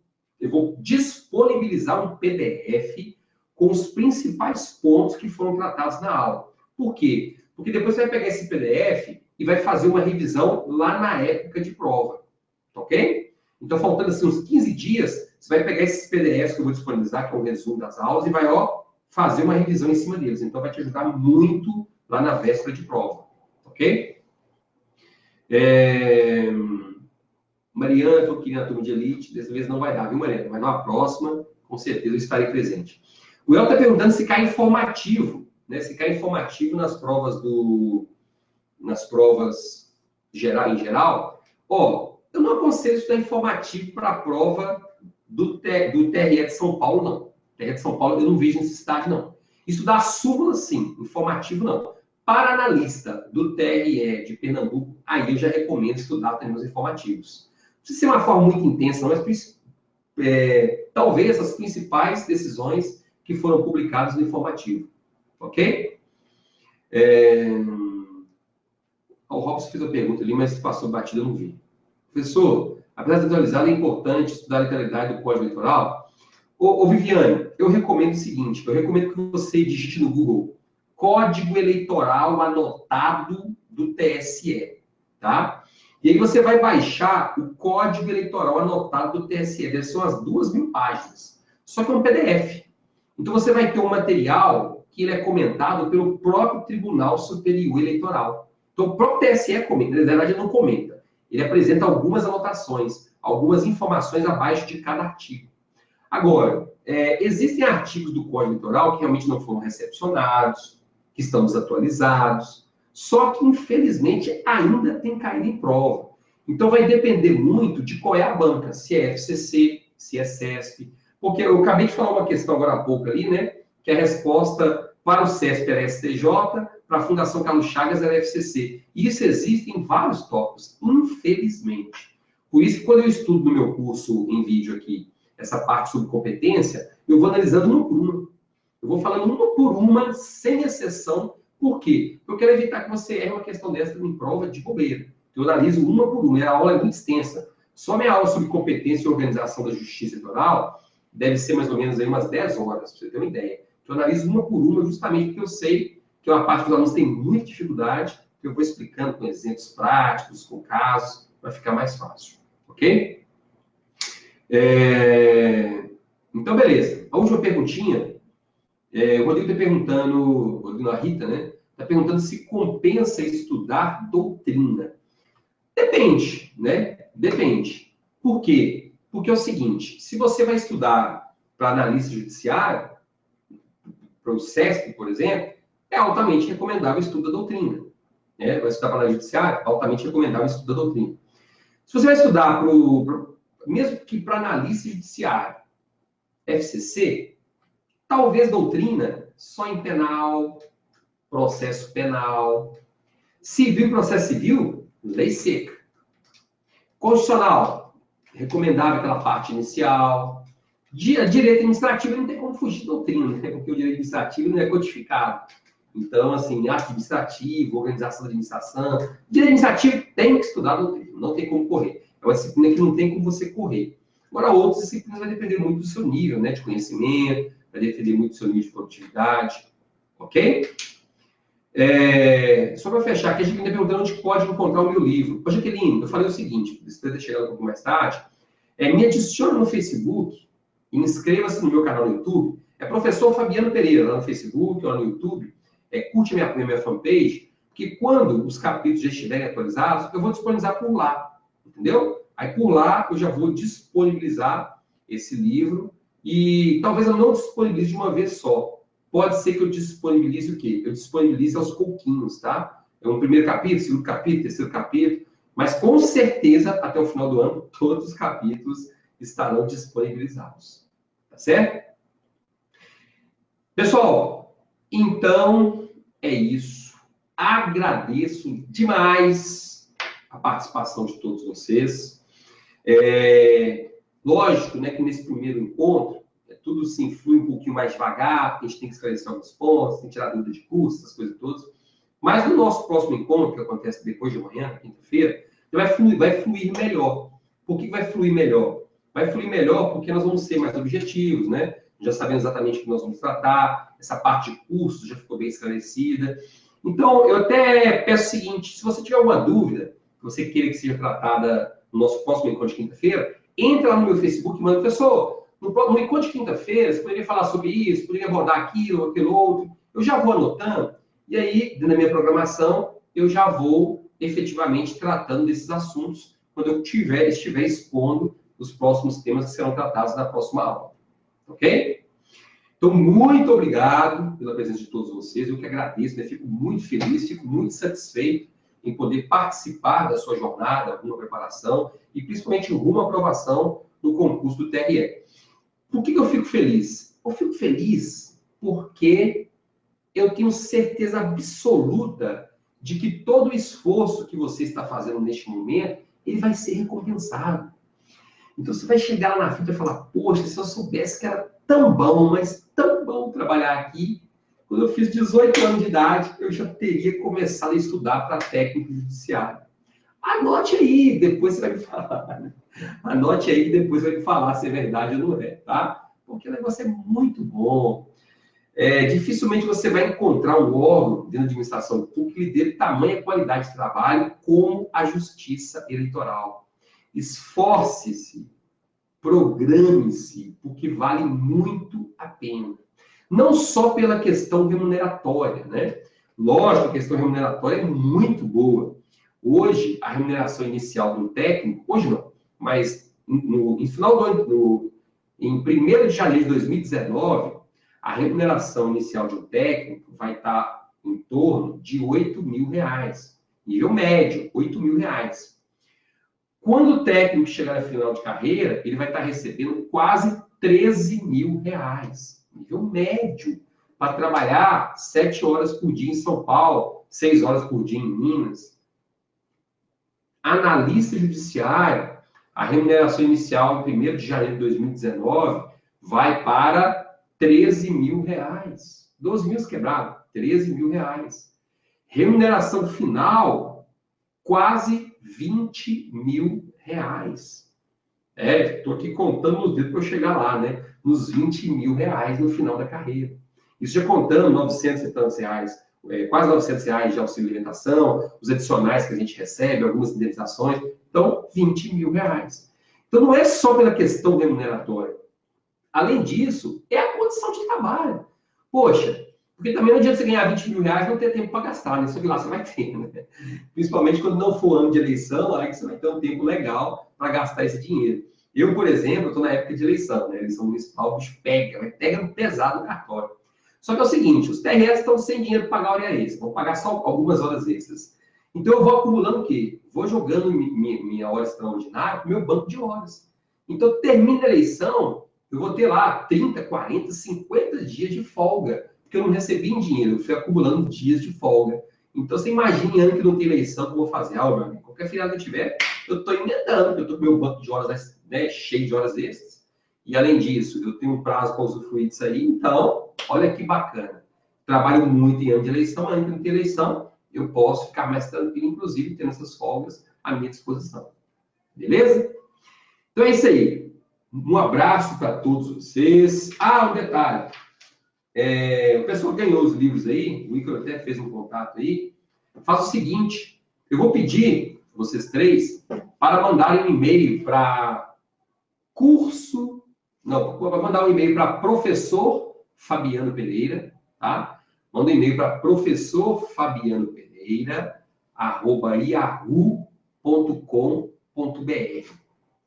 disponibilizar um PDF com os principais pontos que foram tratados na aula. Por quê? Porque depois você vai pegar esse PDF e vai fazer uma revisão lá na época de prova, ok? Então, faltando assim uns 15 dias, você vai pegar esses PDFs que eu vou disponibilizar, que é o resumo das aulas, e vai, fazer uma revisão em cima deles. Então, vai te ajudar muito lá na véspera de prova, ok? Mariana falou que na turma de elite, dessa vez não vai dar, viu, Mariana? Mas na próxima, com certeza, eu estarei presente. O El está perguntando se cai informativo, né? Se cai informativo nas provas em geral, eu não aconselho estudar informativo para a prova do TRE de São Paulo, não. O TRE de São Paulo eu não vejo necessidade, não. Estudar súmula, sim. Informativo, não. Para analista do TRE de Pernambuco, aí eu já recomendo estudar também os informativos. Não precisa ser uma forma muito intensa, não, mas talvez as principais decisões que foram publicadas no informativo. Ok? O Robson fez a pergunta ali, mas passou batida, eu não vi. Professor, apesar de atualizar, é importante estudar a literalidade do Código Eleitoral? Viviane, eu recomendo o seguinte, eu recomendo que você digite no Google Código Eleitoral anotado do TSE, tá? E aí você vai baixar o Código Eleitoral anotado do TSE, deve ser umas 2.000 páginas, só que é um PDF. Então você vai ter um material que ele é comentado pelo próprio Tribunal Superior Eleitoral. Então o próprio TSE comenta, na verdade ele não comenta, ele apresenta algumas anotações, algumas informações abaixo de cada artigo. Agora, existem artigos do Código Eleitoral que realmente não foram recepcionados, que estão desatualizados, só que, infelizmente, ainda tem caído em prova. Então, vai depender muito de qual é a banca, se é FCC, se é CESP, porque eu acabei de falar uma questão agora há pouco ali, né, que a resposta para o CESP era STJ, para a Fundação Carlos Chagas era FCC. E isso existe em vários tópicos, infelizmente. Por isso que quando eu estudo no meu curso em vídeo aqui, essa parte sobre competência, eu vou analisando uma por uma. Eu vou falando uma por uma, sem exceção. Por quê? Porque eu quero evitar que você erre uma questão dessa em prova de bobeira. Eu analiso uma por uma. A aula é muito extensa. Só minha aula sobre competência e organização da justiça eleitoral deve ser mais ou menos aí umas 10 horas, para você ter uma ideia. Eu analiso uma por uma, justamente porque eu sei que uma parte dos alunos tem muita dificuldade, que eu vou explicando com exemplos práticos, com casos, vai ficar mais fácil. Ok? Então, beleza. A última perguntinha, o Rodrigo está perguntando, a Rita, né? Está perguntando se compensa estudar doutrina. Depende, né? Depende. Por quê? Porque é o seguinte, se você vai estudar para analista judiciário, para o CESP, por exemplo, é altamente recomendável o estudo da doutrina. Né? Vai estudar para analista judiciário, altamente recomendável o estudo da doutrina. Se você vai estudar mesmo que para analista judiciário, FCC, talvez doutrina só em penal, processo penal, civil e processo civil, lei seca. Constitucional, recomendável aquela parte inicial. Direito administrativo não tem como fugir de doutrina, né? Porque o direito administrativo não é codificado. Então, assim, ato administrativo, organização da administração. Direito administrativo tem que estudar doutrina, não tem como correr. É uma disciplina que não tem como você correr. Agora, outras disciplinas vai depender muito do seu nível, né, de conhecimento, vai depender muito do seu nível de produtividade. Ok? Só para fechar, aqui a gente está perguntando onde pode encontrar o meu livro. Ô, Jaqueline, eu falei o seguinte, depois de chegar um pouco mais tarde, me adicione no Facebook e inscreva-se no meu canal no YouTube. É professor Fabiano Pereira, lá no Facebook, lá no YouTube. Curte a minha fanpage, que quando os capítulos já estiverem atualizados, eu vou disponibilizar por lá. Entendeu? Aí por lá eu já vou disponibilizar esse livro e talvez eu não disponibilize de uma vez só. Pode ser que eu disponibilize o quê? Eu disponibilize aos pouquinhos, tá? É um primeiro capítulo, segundo capítulo, terceiro capítulo, mas com certeza até o final do ano todos os capítulos estarão disponibilizados. Tá certo? Pessoal, então é isso. Agradeço demais a participação de todos vocês. Lógico, né, que nesse primeiro encontro, tudo se flui um pouquinho mais devagar, porque a gente tem que esclarecer alguns pontos, tem que tirar dúvida de curso, essas coisas todas. Mas no nosso próximo encontro, que acontece depois de amanhã, quinta-feira, vai fluir melhor. Por que vai fluir melhor? Vai fluir melhor porque nós vamos ser mais objetivos, né? Já sabemos exatamente o que nós vamos tratar, essa parte de curso já ficou bem esclarecida. Então, eu até peço o seguinte, se você tiver alguma dúvida, que você queira que seja tratada no nosso próximo encontro de quinta-feira, entra lá no meu Facebook e manda, professor, no encontro de quinta-feira, você poderia falar sobre isso, poderia abordar aquilo, aquilo outro. Eu já vou anotando, e aí, na minha programação, eu já vou efetivamente tratando desses assuntos quando eu estiver expondo os próximos temas que serão tratados na próxima aula. Ok? Então, muito obrigado pela presença de todos vocês. Eu que agradeço, né? Fico muito feliz, fico muito satisfeito em poder participar da sua jornada, rumo à preparação e principalmente rumo à aprovação no concurso do TRE. Por que eu fico feliz? Eu fico feliz porque eu tenho certeza absoluta de que todo o esforço que você está fazendo neste momento, ele vai ser recompensado. Então você vai chegar lá na frente e falar, poxa, se eu soubesse que era tão bom, mas tão bom trabalhar aqui, quando eu fiz 18 anos de idade, eu já teria começado a estudar para técnico judiciário. Anote aí, depois você vai me falar. Né? Anote aí, depois vai me falar se é verdade ou não é, tá? Porque o negócio é muito bom. Dificilmente você vai encontrar um órgão dentro da administração pública que lhe dê tamanha qualidade de trabalho como a Justiça Eleitoral. Esforce-se, programe-se, porque vale muito a pena. Não só pela questão remuneratória, né? Lógico, a questão remuneratória é muito boa. Hoje, a remuneração inicial do técnico, hoje não, mas em final do ano, em 1º de janeiro de 2019, a remuneração inicial de um técnico vai estar em torno de R$8.000. Nível médio, R$8.000. Quando o técnico chegar no final de carreira, ele vai estar recebendo quase R$13.000. Nível médio, para trabalhar 7 horas por dia em São Paulo, 6 horas por dia em Minas. Analista judiciário, a remuneração inicial em 1º de janeiro de 2019 vai para R$13.000. 12.000 quebrado, R$13.000. Remuneração final, quase R$20.000. Estou aqui contando nos dedos para eu chegar lá, né? Nos R$20.000 no final da carreira. Isso já contando R$900 e tantos, quase R$900 de auxílio alimentação, os adicionais que a gente recebe, algumas indenizações. Então, R$20.000. Então, não é só pela questão remuneratória. Além disso, é a condição de trabalho. Poxa, porque também não adianta você ganhar R$20.000 e não ter tempo para gastar, né? Só que lá você vai ter, né? Principalmente quando não for ano de eleição, aí você vai ter um tempo legal para gastar esse dinheiro. Eu, por exemplo, estou na época de eleição, né? Eleição municipal, o bicho pega pesado no cartório. Só que é o seguinte, os TRS estão sem dinheiro para pagar hora extra, vão pagar só algumas horas extras. Então eu vou acumulando o quê? Vou jogando minha hora extraordinária para o meu banco de horas. Então termina a eleição, eu vou ter lá 30, 40, 50 dias de folga, porque eu não recebi em dinheiro, eu fui acumulando dias de folga. Então você imagina, ano que não tem eleição, que eu vou fazer? Meu amigo, qualquer feriado que eu tiver, eu estou emendando, porque eu estou com meu banco de horas, né, cheio de horas extras. E além disso, eu tenho um prazo para usufruir disso aí, então, olha que bacana. Trabalho muito em ano de eleição, ano que não tem eleição, eu posso ficar mais tranquilo, inclusive tendo essas folgas à minha disposição. Beleza? Então é isso aí. Um abraço para todos vocês. Um detalhe. O pessoal ganhou os livros aí, o Ícaro até fez um contato aí. Faz o seguinte, eu vou pedir, vocês três, para mandarem um e-mail para para mandar um e-mail para professor Fabiano Pereira, tá? Manda um e-mail para professorfabianopereira@yahoo.com.br.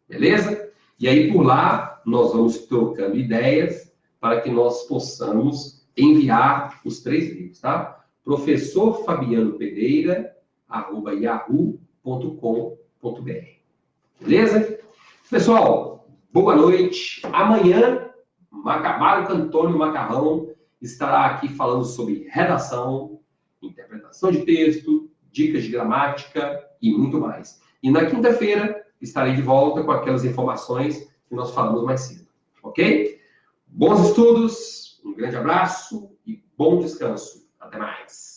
Beleza? E aí por lá nós vamos trocando ideias para que nós possamos enviar os 3 livros, tá? professorfabianopereira@yahoo.com.br. Beleza? Pessoal, boa noite. Amanhã, Marco Antônio Macarrão estará aqui falando sobre redação, interpretação de texto, dicas de gramática e muito mais. E na quinta-feira, estarei de volta com aquelas informações que nós falamos mais cedo. Ok? Bons estudos, um grande abraço e bom descanso. Até mais.